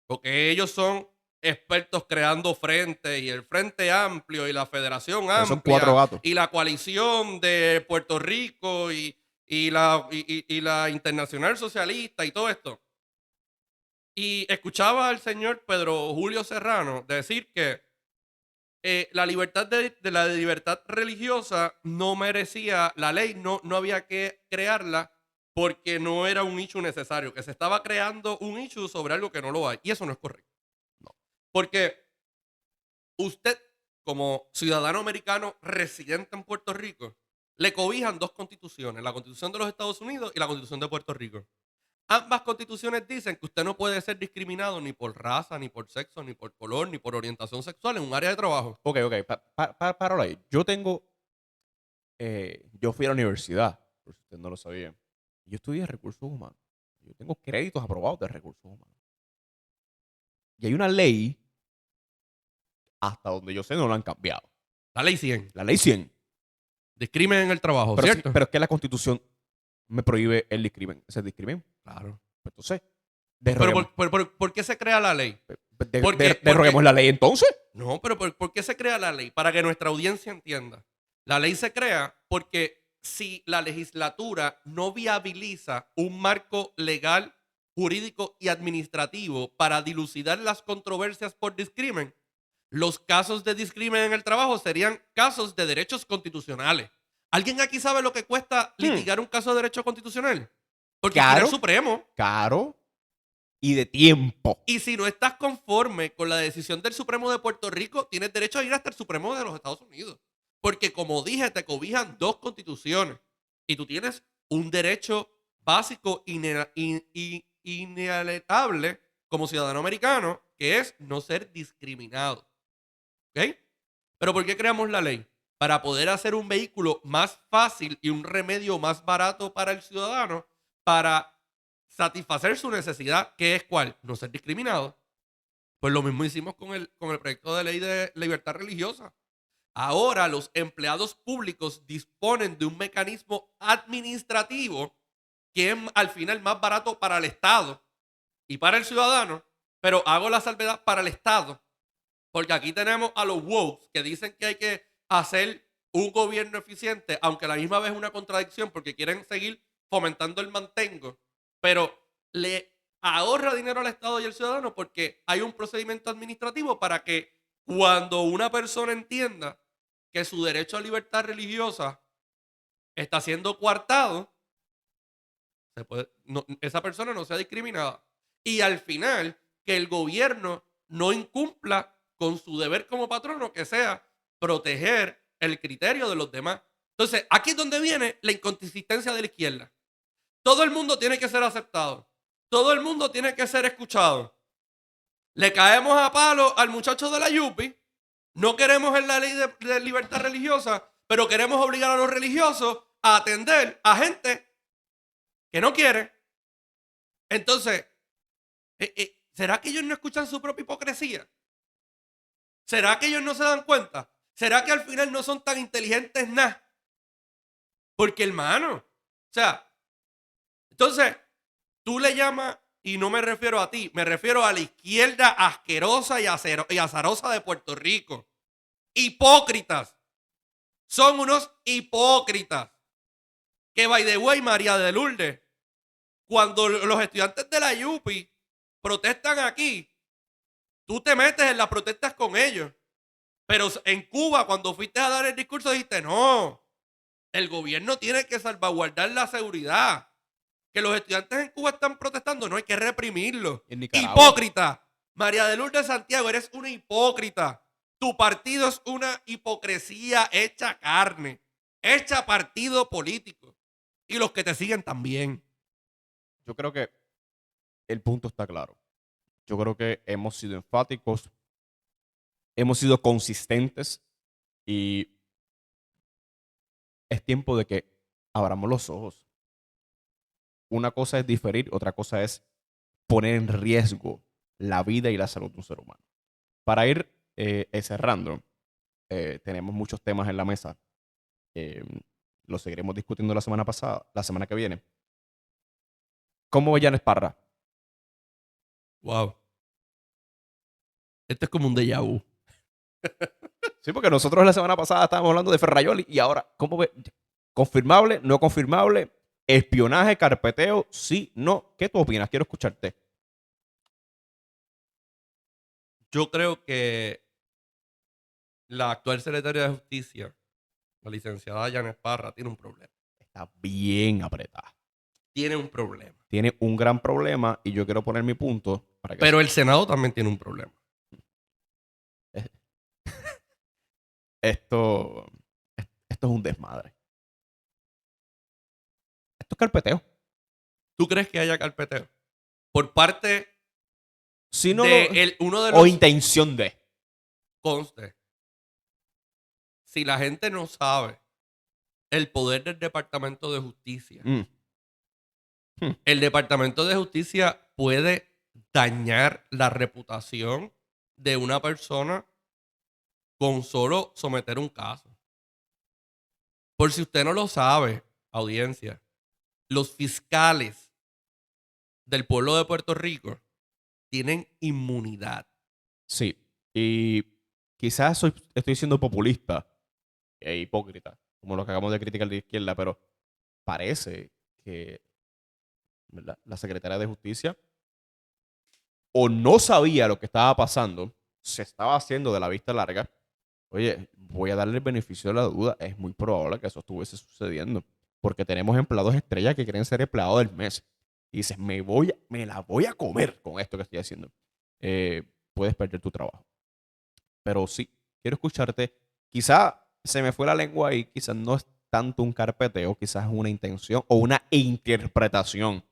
porque ellos son expertos creando frentes y el Frente Amplio y la Federación Pero son cuatro Amplia gatos. y la coalición de Puerto Rico y la Internacional Socialista y todo esto. Y escuchaba al señor Pedro Julio Serrano decir que la libertad de la libertad religiosa no merecía, la ley no había que crearla porque no era un issue necesario, que se estaba creando un issue sobre algo que no lo hay. Y eso no es correcto. No. Porque usted, como ciudadano americano residente en Puerto Rico, le cobijan dos constituciones, la Constitución de los Estados Unidos y la Constitución de Puerto Rico. Ambas constituciones dicen que usted no puede ser discriminado ni por raza, ni por sexo, ni por color, ni por orientación sexual en un área de trabajo. Ok, páralo ahí. Yo fui a la universidad, por si usted no lo sabía. Yo estudié recursos humanos. Yo tengo créditos aprobados de recursos humanos. Y hay una ley, hasta donde yo sé, no la han cambiado. La ley 100. La ley 100. Discrimen en el trabajo, Pero, sí, ¿cierto? pero es que la constitución me prohíbe el discrimen, ese discrimen. Claro. Entonces, Pero derroguemos, ¿por qué se crea la ley? derroguemos la ley entonces. No, pero ¿por qué se crea la ley? Para que nuestra audiencia entienda. La ley se crea porque si la legislatura no viabiliza un marco legal, jurídico y administrativo para dilucidar las controversias por discrimen, los casos de discrimen en el trabajo serían casos de derechos constitucionales. ¿Alguien aquí sabe lo que cuesta Hmm, litigar un caso de derecho constitucional? Porque hay que ir al Caro, Supremo. caro y de tiempo. Y si no estás conforme con la decisión del Supremo de Puerto Rico, tienes derecho a ir hasta el Supremo de los Estados Unidos. Porque como dije, te cobijan dos constituciones. Y tú tienes un derecho básico inalienable como ciudadano americano, que es no ser discriminado. ¿Ok? Pero ¿por qué creamos la ley? Para poder hacer un vehículo más fácil y un remedio más barato para el ciudadano para satisfacer su necesidad, que es ¿cuál? No ser discriminado. Pues lo mismo hicimos con el proyecto de ley de libertad religiosa. Ahora los empleados públicos disponen de un mecanismo administrativo que es al final más barato para el Estado y para el ciudadano, pero hago la salvedad para el Estado, porque aquí tenemos a los woke que dicen que hay que hacer un gobierno eficiente, aunque a la misma vez es una contradicción porque quieren seguir fomentando el mantengo, pero le ahorra dinero al Estado y al ciudadano porque hay un procedimiento administrativo para que cuando una persona entienda que su derecho a libertad religiosa está siendo coartado, esa persona no sea discriminada. Y al final, que el gobierno no incumpla con su deber como patrono, que sea proteger el criterio de los demás. Entonces, aquí es donde viene la inconsistencia de la izquierda. Todo el mundo tiene que ser aceptado. Todo el mundo tiene que ser escuchado. Le caemos a palo al muchacho de la Yupi. No queremos en la ley de libertad religiosa, pero queremos obligar a los religiosos a atender a gente que no quiere. Entonces, ¿será que ellos no escuchan su propia hipocresía? ¿Será que ellos no se dan cuenta? ¿Será que al final no son tan inteligentes nada? Porque, hermano, o sea, entonces, tú le llamas, y no me refiero a ti, me refiero a la izquierda asquerosa y azarosa de Puerto Rico. Hipócritas. Son unos hipócritas. Que, by the way, María de Lourdes, cuando los estudiantes de la UPI protestan aquí, tú te metes en las protestas con ellos. Pero en Cuba, cuando fuiste a dar el discurso, dijiste, no, el gobierno tiene que salvaguardar la seguridad. Que los estudiantes en Cuba están protestando, no hay que reprimirlo. En Nicaragua. Hipócrita. María de Lourdes Santiago, eres una hipócrita. Tu partido es una hipocresía hecha carne, hecha partido político. Y los que te siguen también. Yo creo que el punto está claro. Yo creo que hemos sido enfáticos, hemos sido consistentes y es tiempo de que abramos los ojos. Una cosa es diferir, otra cosa es poner en riesgo la vida y la salud de un ser humano. Para ir cerrando, tenemos muchos temas en la mesa. Lo seguiremos discutiendo la semana que viene. ¿Cómo ve Jan Esparra? Wow. Esto es como un déjà vu. Sí, porque nosotros la semana pasada estábamos hablando de Ferrayoli y ahora, ¿cómo ve? ¿Confirmable? ¿No confirmable? ¿Espionaje? ¿Carpeteo? ¿Sí? ¿No? ¿Qué tú opinas? Quiero escucharte. Yo creo que la actual secretaria de Justicia, la licenciada Jan Esparra, tiene un problema. Está bien apretada. Tiene un problema. Tiene un gran problema y yo quiero poner mi punto para que... Pero el Senado también tiene un problema. Esto es un desmadre. Esto es carpeteo. ¿Tú crees que haya carpeteo? Por parte Si no de uno de o los... intención de. Conste. Si la gente no sabe el poder del Departamento de Justicia, el Departamento de Justicia puede dañar la reputación de una persona con solo someter un caso. Por si usted no lo sabe, audiencia, los fiscales del pueblo de Puerto Rico tienen inmunidad. Sí. Y quizás estoy siendo populista e hipócrita, como lo que acabamos de criticar de izquierda, pero parece que, ¿verdad?, la secretaria de Justicia o no sabía lo que estaba pasando, se estaba haciendo de la vista larga. Oye, voy a darle el beneficio de la duda. Es muy probable que eso estuviese sucediendo. Porque tenemos empleados estrellas que quieren ser empleados del mes. Y dices, me la voy a comer con esto que estoy haciendo. Puedes perder tu trabajo. Pero sí, quiero escucharte. Quizá se me fue la lengua y quizás no es tanto un carpeteo, quizás es una intención o una interpretación.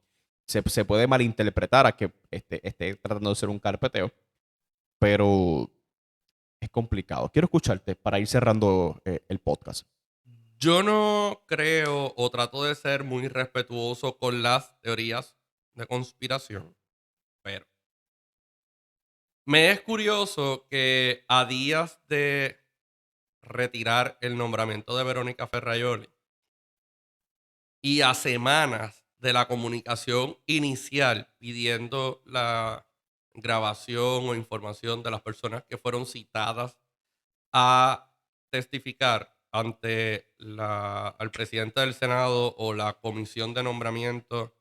Se puede malinterpretar a que esté tratando de ser un carpeteo, pero es complicado. Quiero escucharte para ir cerrando el podcast. Yo no creo o trato de ser muy respetuoso con las teorías de conspiración, pero me es curioso que a días de retirar el nombramiento de Verónica Ferrayoli y a semanas de la comunicación inicial pidiendo la grabación o información de las personas que fueron citadas a testificar ante al presidente del Senado o la comisión de nombramiento,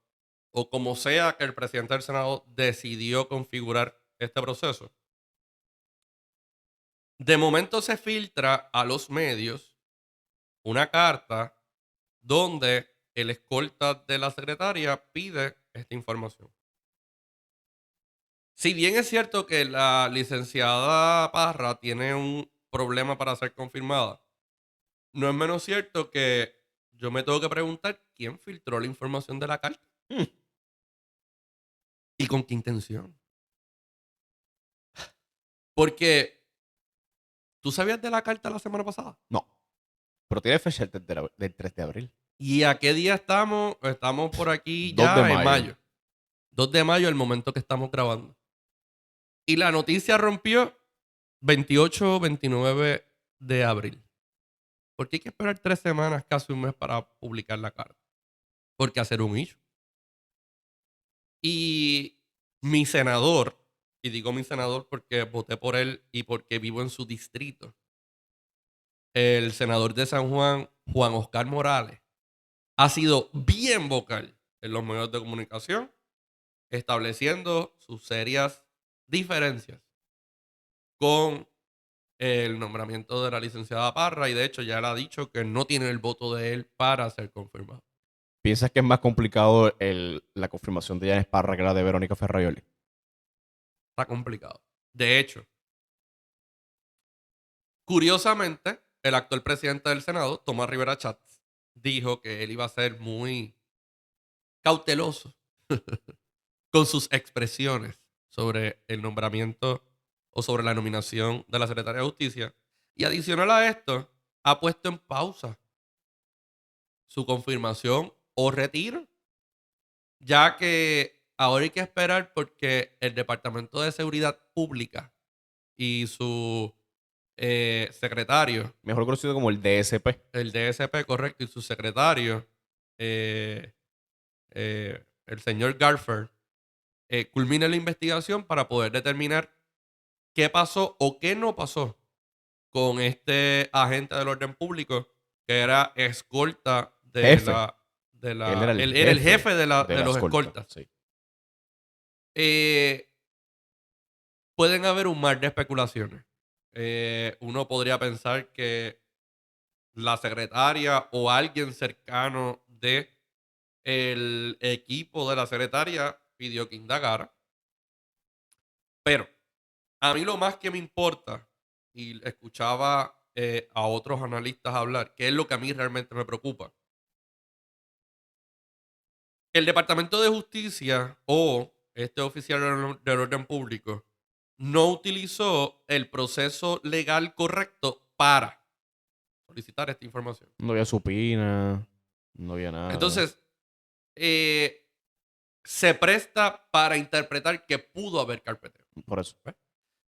o como sea que el presidente del Senado decidió configurar este proceso. De momento se filtra a los medios una carta donde el escolta de la secretaria pide esta información. Si bien es cierto que la licenciada Parra tiene un problema para ser confirmada, no es menos cierto que yo me tengo que preguntar quién filtró la información de la carta Hmm. y con qué intención. Porque tú sabías de la carta la semana pasada. No. Pero tiene fecha del 3 de abril. ¿Y a qué día estamos? Estamos por aquí 2 de ya en mayo. mayo. 2 de mayo, el momento que estamos grabando. Y la noticia rompió 28 o 29 de abril. ¿Por qué hay que esperar 3 semanas, casi un mes, para publicar la carta? Porque hacer un issue. Y mi senador, y digo mi senador porque voté por él y porque vivo en su distrito, el senador de San Juan, Juan Oscar Morales, ha sido bien vocal en los medios de comunicación, estableciendo sus serias diferencias con el nombramiento de la licenciada Parra, y de hecho ya él ha dicho que no tiene el voto de él para ser confirmado. ¿Piensas que es más complicado la confirmación de Yanes Parra que la de Verónica Ferraioli? Está complicado. De hecho, curiosamente, el actual presidente del Senado, Tomás Rivera Chats, dijo que él iba a ser muy cauteloso con sus expresiones sobre el nombramiento o sobre la nominación de la secretaria de Justicia. Y adicional a esto, ha puesto en pausa su confirmación o retiro, ya que ahora hay que esperar porque el Departamento de Seguridad Pública y su secretario, Mejor conocido como el DSP. el DSP, correcto, y su secretario, el señor Garfer, culmine la investigación para poder determinar qué pasó o qué no pasó con este agente del orden público que era escolta de Jefe. él era el jefe de de la los escolta, escoltas. sí. Pueden haber un mar de especulaciones. Uno podría pensar que la secretaria o alguien cercano de el equipo de la secretaria pidió que indagara. Pero a mí lo más que me importa, y escuchaba a otros analistas hablar, que es lo que a mí realmente me preocupa. El Departamento de Justicia o este oficial del orden público no utilizó el proceso legal correcto para solicitar esta información. No había supina, no había nada. Entonces, se presta para interpretar que pudo haber carpeteo. Por eso.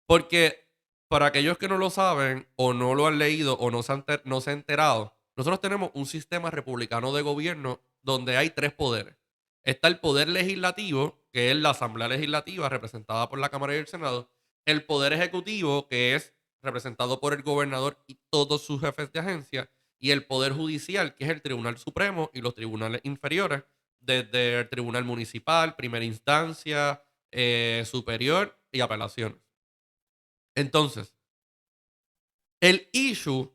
Porque para aquellos que no lo saben o no lo han leído o no se han enterado, nosotros tenemos un sistema republicano de gobierno donde hay 3 poderes. Está el poder legislativo, que es la Asamblea Legislativa representada por la Cámara y el Senado. El poder ejecutivo, que es representado por el gobernador y todos sus jefes de agencia. Y el poder judicial, que es el Tribunal Supremo y los tribunales inferiores, desde el Tribunal Municipal, Primera Instancia, Superior y Apelaciones. Entonces, el issue,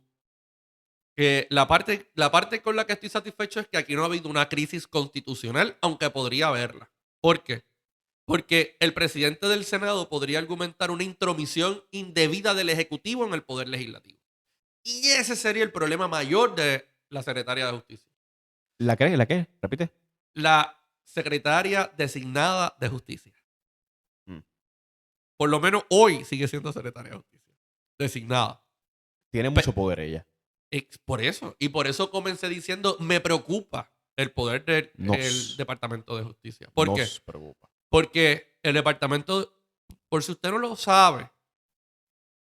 la parte con la que estoy satisfecho es que aquí no ha habido una crisis constitucional, aunque podría haberla. ¿Por qué? Porque el presidente del Senado podría argumentar una intromisión indebida del Ejecutivo en el Poder Legislativo. Y ese sería el problema mayor de la Secretaria de Justicia. ¿La qué? ¿La qué? Repite. La Secretaria designada de Justicia. Mm. Por lo menos hoy sigue siendo Secretaria de Justicia. Designada. Tiene mucho poder ella. Por eso. Y por eso comencé diciendo, me preocupa el poder del Departamento de Justicia. ¿Por qué? Nos preocupa. Porque el departamento, por si usted no lo sabe,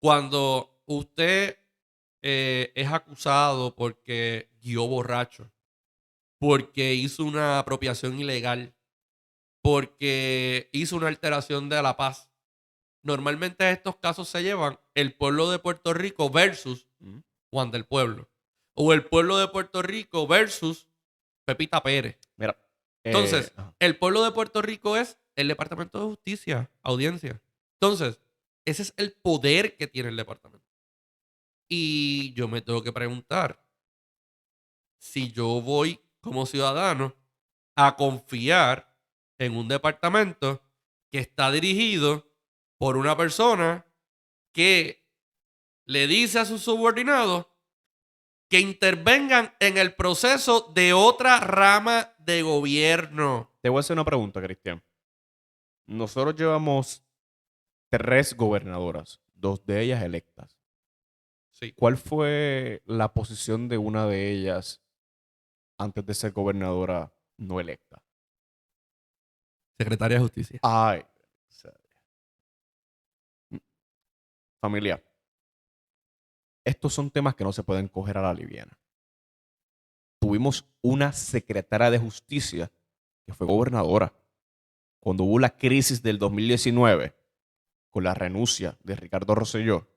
cuando usted es acusado porque guió borracho, porque hizo una apropiación ilegal, porque hizo una alteración de la paz, normalmente estos casos se llevan el pueblo de Puerto Rico versus Juan del Pueblo. o el pueblo de Puerto Rico versus Pepita Pérez. Mira. Entonces, Ajá. el pueblo de Puerto Rico es el Departamento de Justicia, audiencia. Entonces, ese es el poder que tiene el departamento. Y yo me tengo que preguntar, si yo voy como ciudadano a confiar en un departamento que está dirigido por una persona que le dice a sus subordinados que intervengan en el proceso de otra rama de gobierno. Te voy a hacer una pregunta, Cristian. Nosotros llevamos 3 gobernadoras, 2 de ellas electas. Sí. ¿Cuál fue la posición de una de ellas antes de ser gobernadora no electa? Secretaria de Justicia. Ay, familia, estos son temas que no se pueden coger a la liviana. Tuvimos una secretaria de Justicia que fue gobernadora. Cuando hubo la crisis del 2019, con la renuncia de Ricardo Rosselló,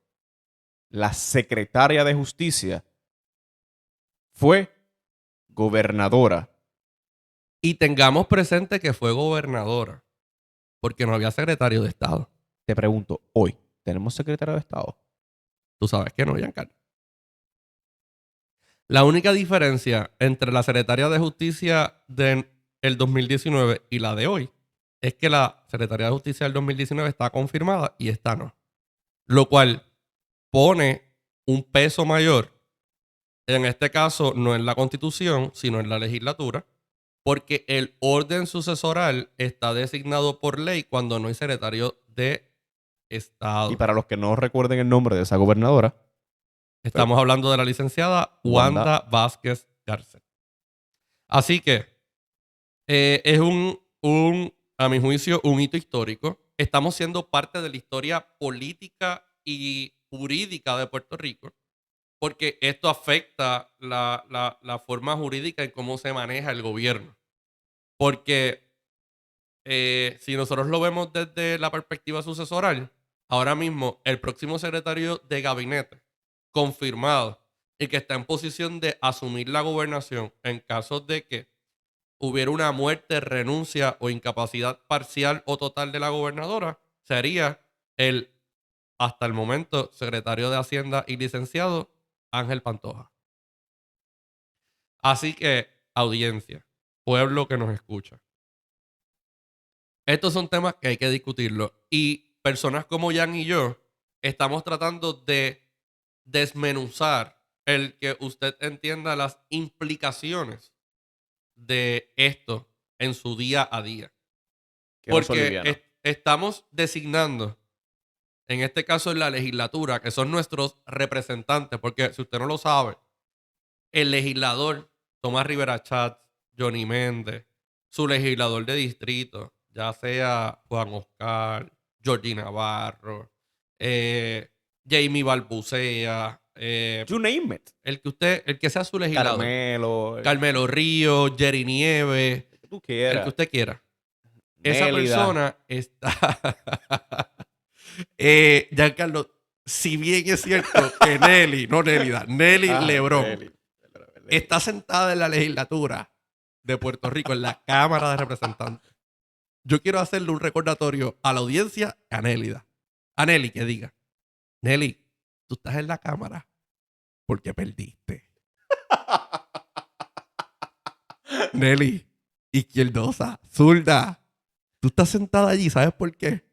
la secretaria de Justicia fue gobernadora. Y tengamos presente que fue gobernadora, porque no había secretario de Estado. Te pregunto, hoy, ¿tenemos secretario de Estado? Tú sabes que no, Giancarlo. La única diferencia entre la secretaria de Justicia del 2019 y la de hoy es que la secretaria de Justicia del 2019 está confirmada y esta no. Lo cual pone un peso mayor, en este caso no en la Constitución, sino en la legislatura, porque el orden sucesoral está designado por ley cuando no hay secretario de Estado. Y para los que no recuerden el nombre de esa gobernadora, Estamos hablando de la licenciada Wanda Vázquez Garcet. Así que es a mi juicio, un hito histórico. Estamos siendo parte de la historia política y jurídica de Puerto Rico, porque esto afecta la forma jurídica en cómo se maneja el gobierno. Porque si nosotros lo vemos desde la perspectiva sucesoral, ahora mismo el próximo secretario de gabinete confirmado y que está en posición de asumir la gobernación en caso de que hubiera una muerte, renuncia o incapacidad parcial o total de la gobernadora, sería el, hasta el momento, secretario de Hacienda y licenciado Ángel Pantoja. Así que, audiencia, pueblo que nos escucha, estos son temas que hay que discutirlo. Y personas como Jan y yo estamos tratando de desmenuzar el que usted entienda las implicaciones de esto en su día a día. que no son Porque livianas. estamos designando, en este caso en la legislatura, que son nuestros representantes, porque si usted no lo sabe, el legislador Tomás Rivera Chatz, Johnny Méndez, su legislador de distrito, ya sea Juan Oscar, Georgie Navarro, Jamie Balbucea, You name it. el que sea su legislador. Carmelo. Carmelo Río, Jerry Nieves, El que tú el quieras. que usted quiera. Esa Nélida. persona está. Giancarlo, si bien es cierto que Nelly, no Nélida, Nelly Lebrón, Nelly. está sentada en la legislatura de Puerto Rico, en la Cámara de Representantes. Yo quiero hacerle un recordatorio a la audiencia y a Nélida. A Nelly, que diga: Nelly, tú estás en la Cámara porque perdiste. Nelly, izquierdosa, zurda, tú estás sentada allí, ¿sabes por qué?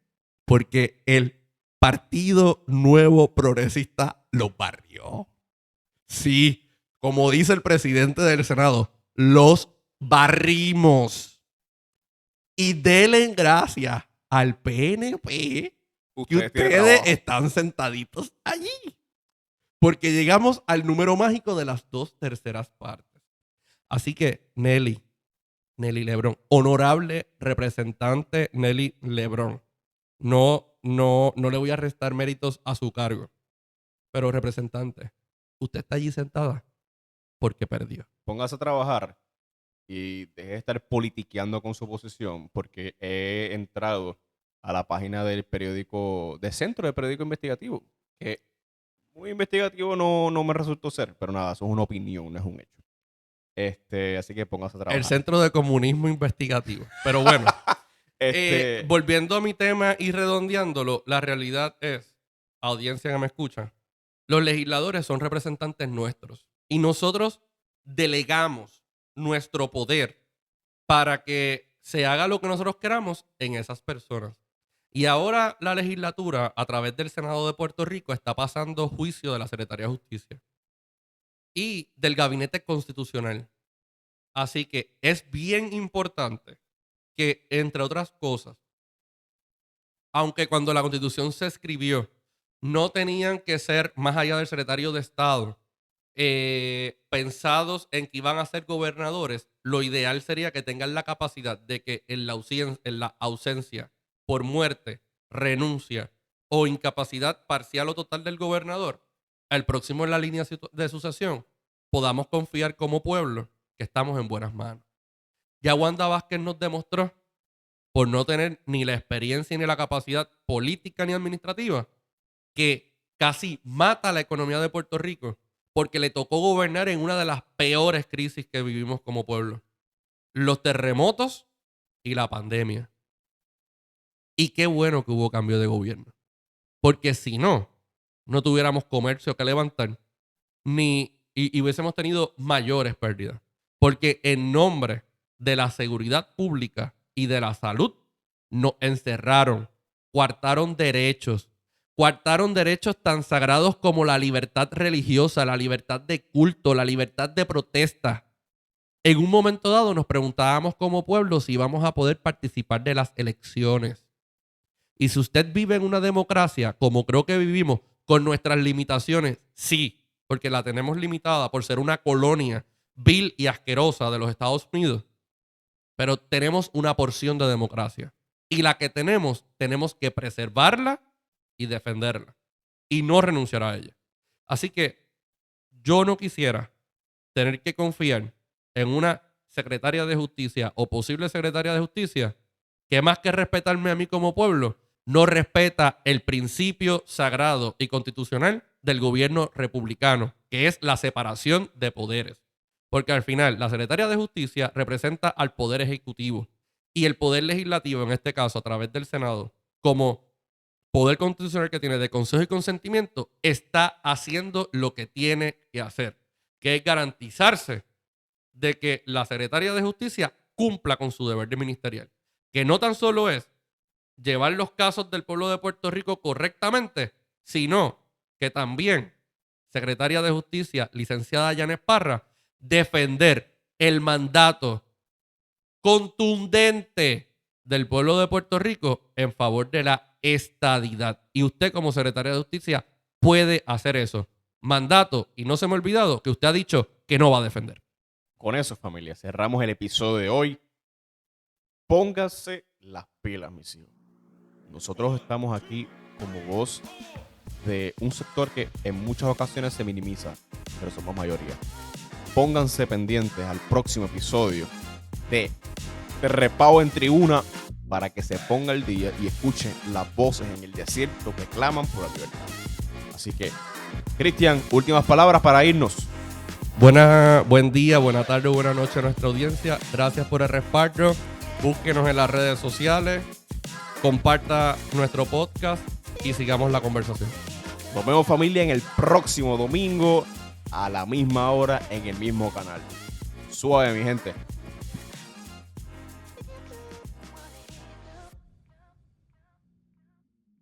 Porque el Partido Nuevo Progresista los barrió. Sí, como dice el presidente del Senado, los barrimos. Y denle gracias al PNP que ustedes están sentaditos allí. Porque llegamos al número mágico de las 2/3 partes. Así que, Nelly Lebrón, honorable representante Nelly Lebrón, no le voy a restar méritos a su cargo, pero representante, usted está allí sentada porque perdió. Póngase a trabajar y deje de estar politiqueando con su posición, porque he entrado a la página del periódico, de Centro de Periódico Investigativo, que Muy investigativo no me resultó ser, pero nada, eso es una opinión, no es un hecho. Así que póngase a trabajar. El Centro de Comunismo Investigativo. Pero bueno, volviendo a mi tema y redondeándolo, la realidad es, audiencia que me escucha, los legisladores son representantes nuestros y nosotros delegamos nuestro poder para que se haga lo que nosotros queramos en esas personas. Y ahora la legislatura, a través del Senado de Puerto Rico, está pasando juicio de la Secretaría de Justicia y del Gabinete Constitucional. Así que es bien importante que, entre otras cosas, aunque cuando la Constitución se escribió, no tenían que ser, más allá del secretario de Estado, pensados en que iban a ser gobernadores, lo ideal sería que tengan la capacidad de que en la ausencia por muerte, renuncia o incapacidad parcial o total del gobernador, el próximo en la línea de sucesión, podamos confiar como pueblo que estamos en buenas manos. Ya Wanda Vázquez nos demostró, por no tener ni la experiencia ni la capacidad política ni administrativa, que casi mata la economía de Puerto Rico porque le tocó gobernar en una de las peores crisis que vivimos como pueblo. Los terremotos y la pandemia. Y qué bueno que hubo cambio de gobierno. Porque si no tuviéramos comercio que levantar y hubiésemos tenido mayores pérdidas. Porque en nombre de la seguridad pública y de la salud nos encerraron, coartaron derechos tan sagrados como la libertad religiosa, la libertad de culto, la libertad de protesta. En un momento dado nos preguntábamos como pueblo si íbamos a poder participar de las elecciones. Y si usted vive en una democracia, como creo que vivimos, con nuestras limitaciones, sí, porque la tenemos limitada por ser una colonia vil y asquerosa de los Estados Unidos, pero tenemos una porción de democracia. Y la que tenemos que preservarla y defenderla. Y no renunciar a ella. Así que yo no quisiera tener que confiar en una secretaria de justicia o posible secretaria de justicia que más que respetarme a mí como pueblo, no respeta el principio sagrado y constitucional del gobierno republicano, que es la separación de poderes. Porque al final, la secretaria de justicia representa al poder ejecutivo y el poder legislativo, en este caso a través del Senado, como poder constitucional que tiene de consejo y consentimiento, está haciendo lo que tiene que hacer, que es garantizarse de que la secretaria de justicia cumpla con su deber de ministerial, que no tan solo es llevar los casos del pueblo de Puerto Rico correctamente, sino que también, secretaria de justicia, licenciada Yanes Parra, defender el mandato contundente del pueblo de Puerto Rico en favor de la estadidad. Y usted como secretaria de justicia puede hacer eso. Mandato, y no se me ha olvidado que usted ha dicho que no va a defender. Con eso, familia, cerramos el episodio de hoy. Pónganse las pilas, mis hijos. Nosotros estamos aquí como voz de un sector que en muchas ocasiones se minimiza, pero somos mayoría. Pónganse pendientes al próximo episodio de Repavo en Tribuna para que se ponga el día y escuchen las voces en el desierto que claman por la libertad. Así que, Cristian, últimas palabras para irnos. Buen día, buena tarde, buena noche a nuestra audiencia. Gracias por el respaldo. Búsquenos en las redes sociales, comparta nuestro podcast y sigamos la conversación. Nos vemos, familia, en el próximo domingo a la misma hora en el mismo canal. Suave, mi gente.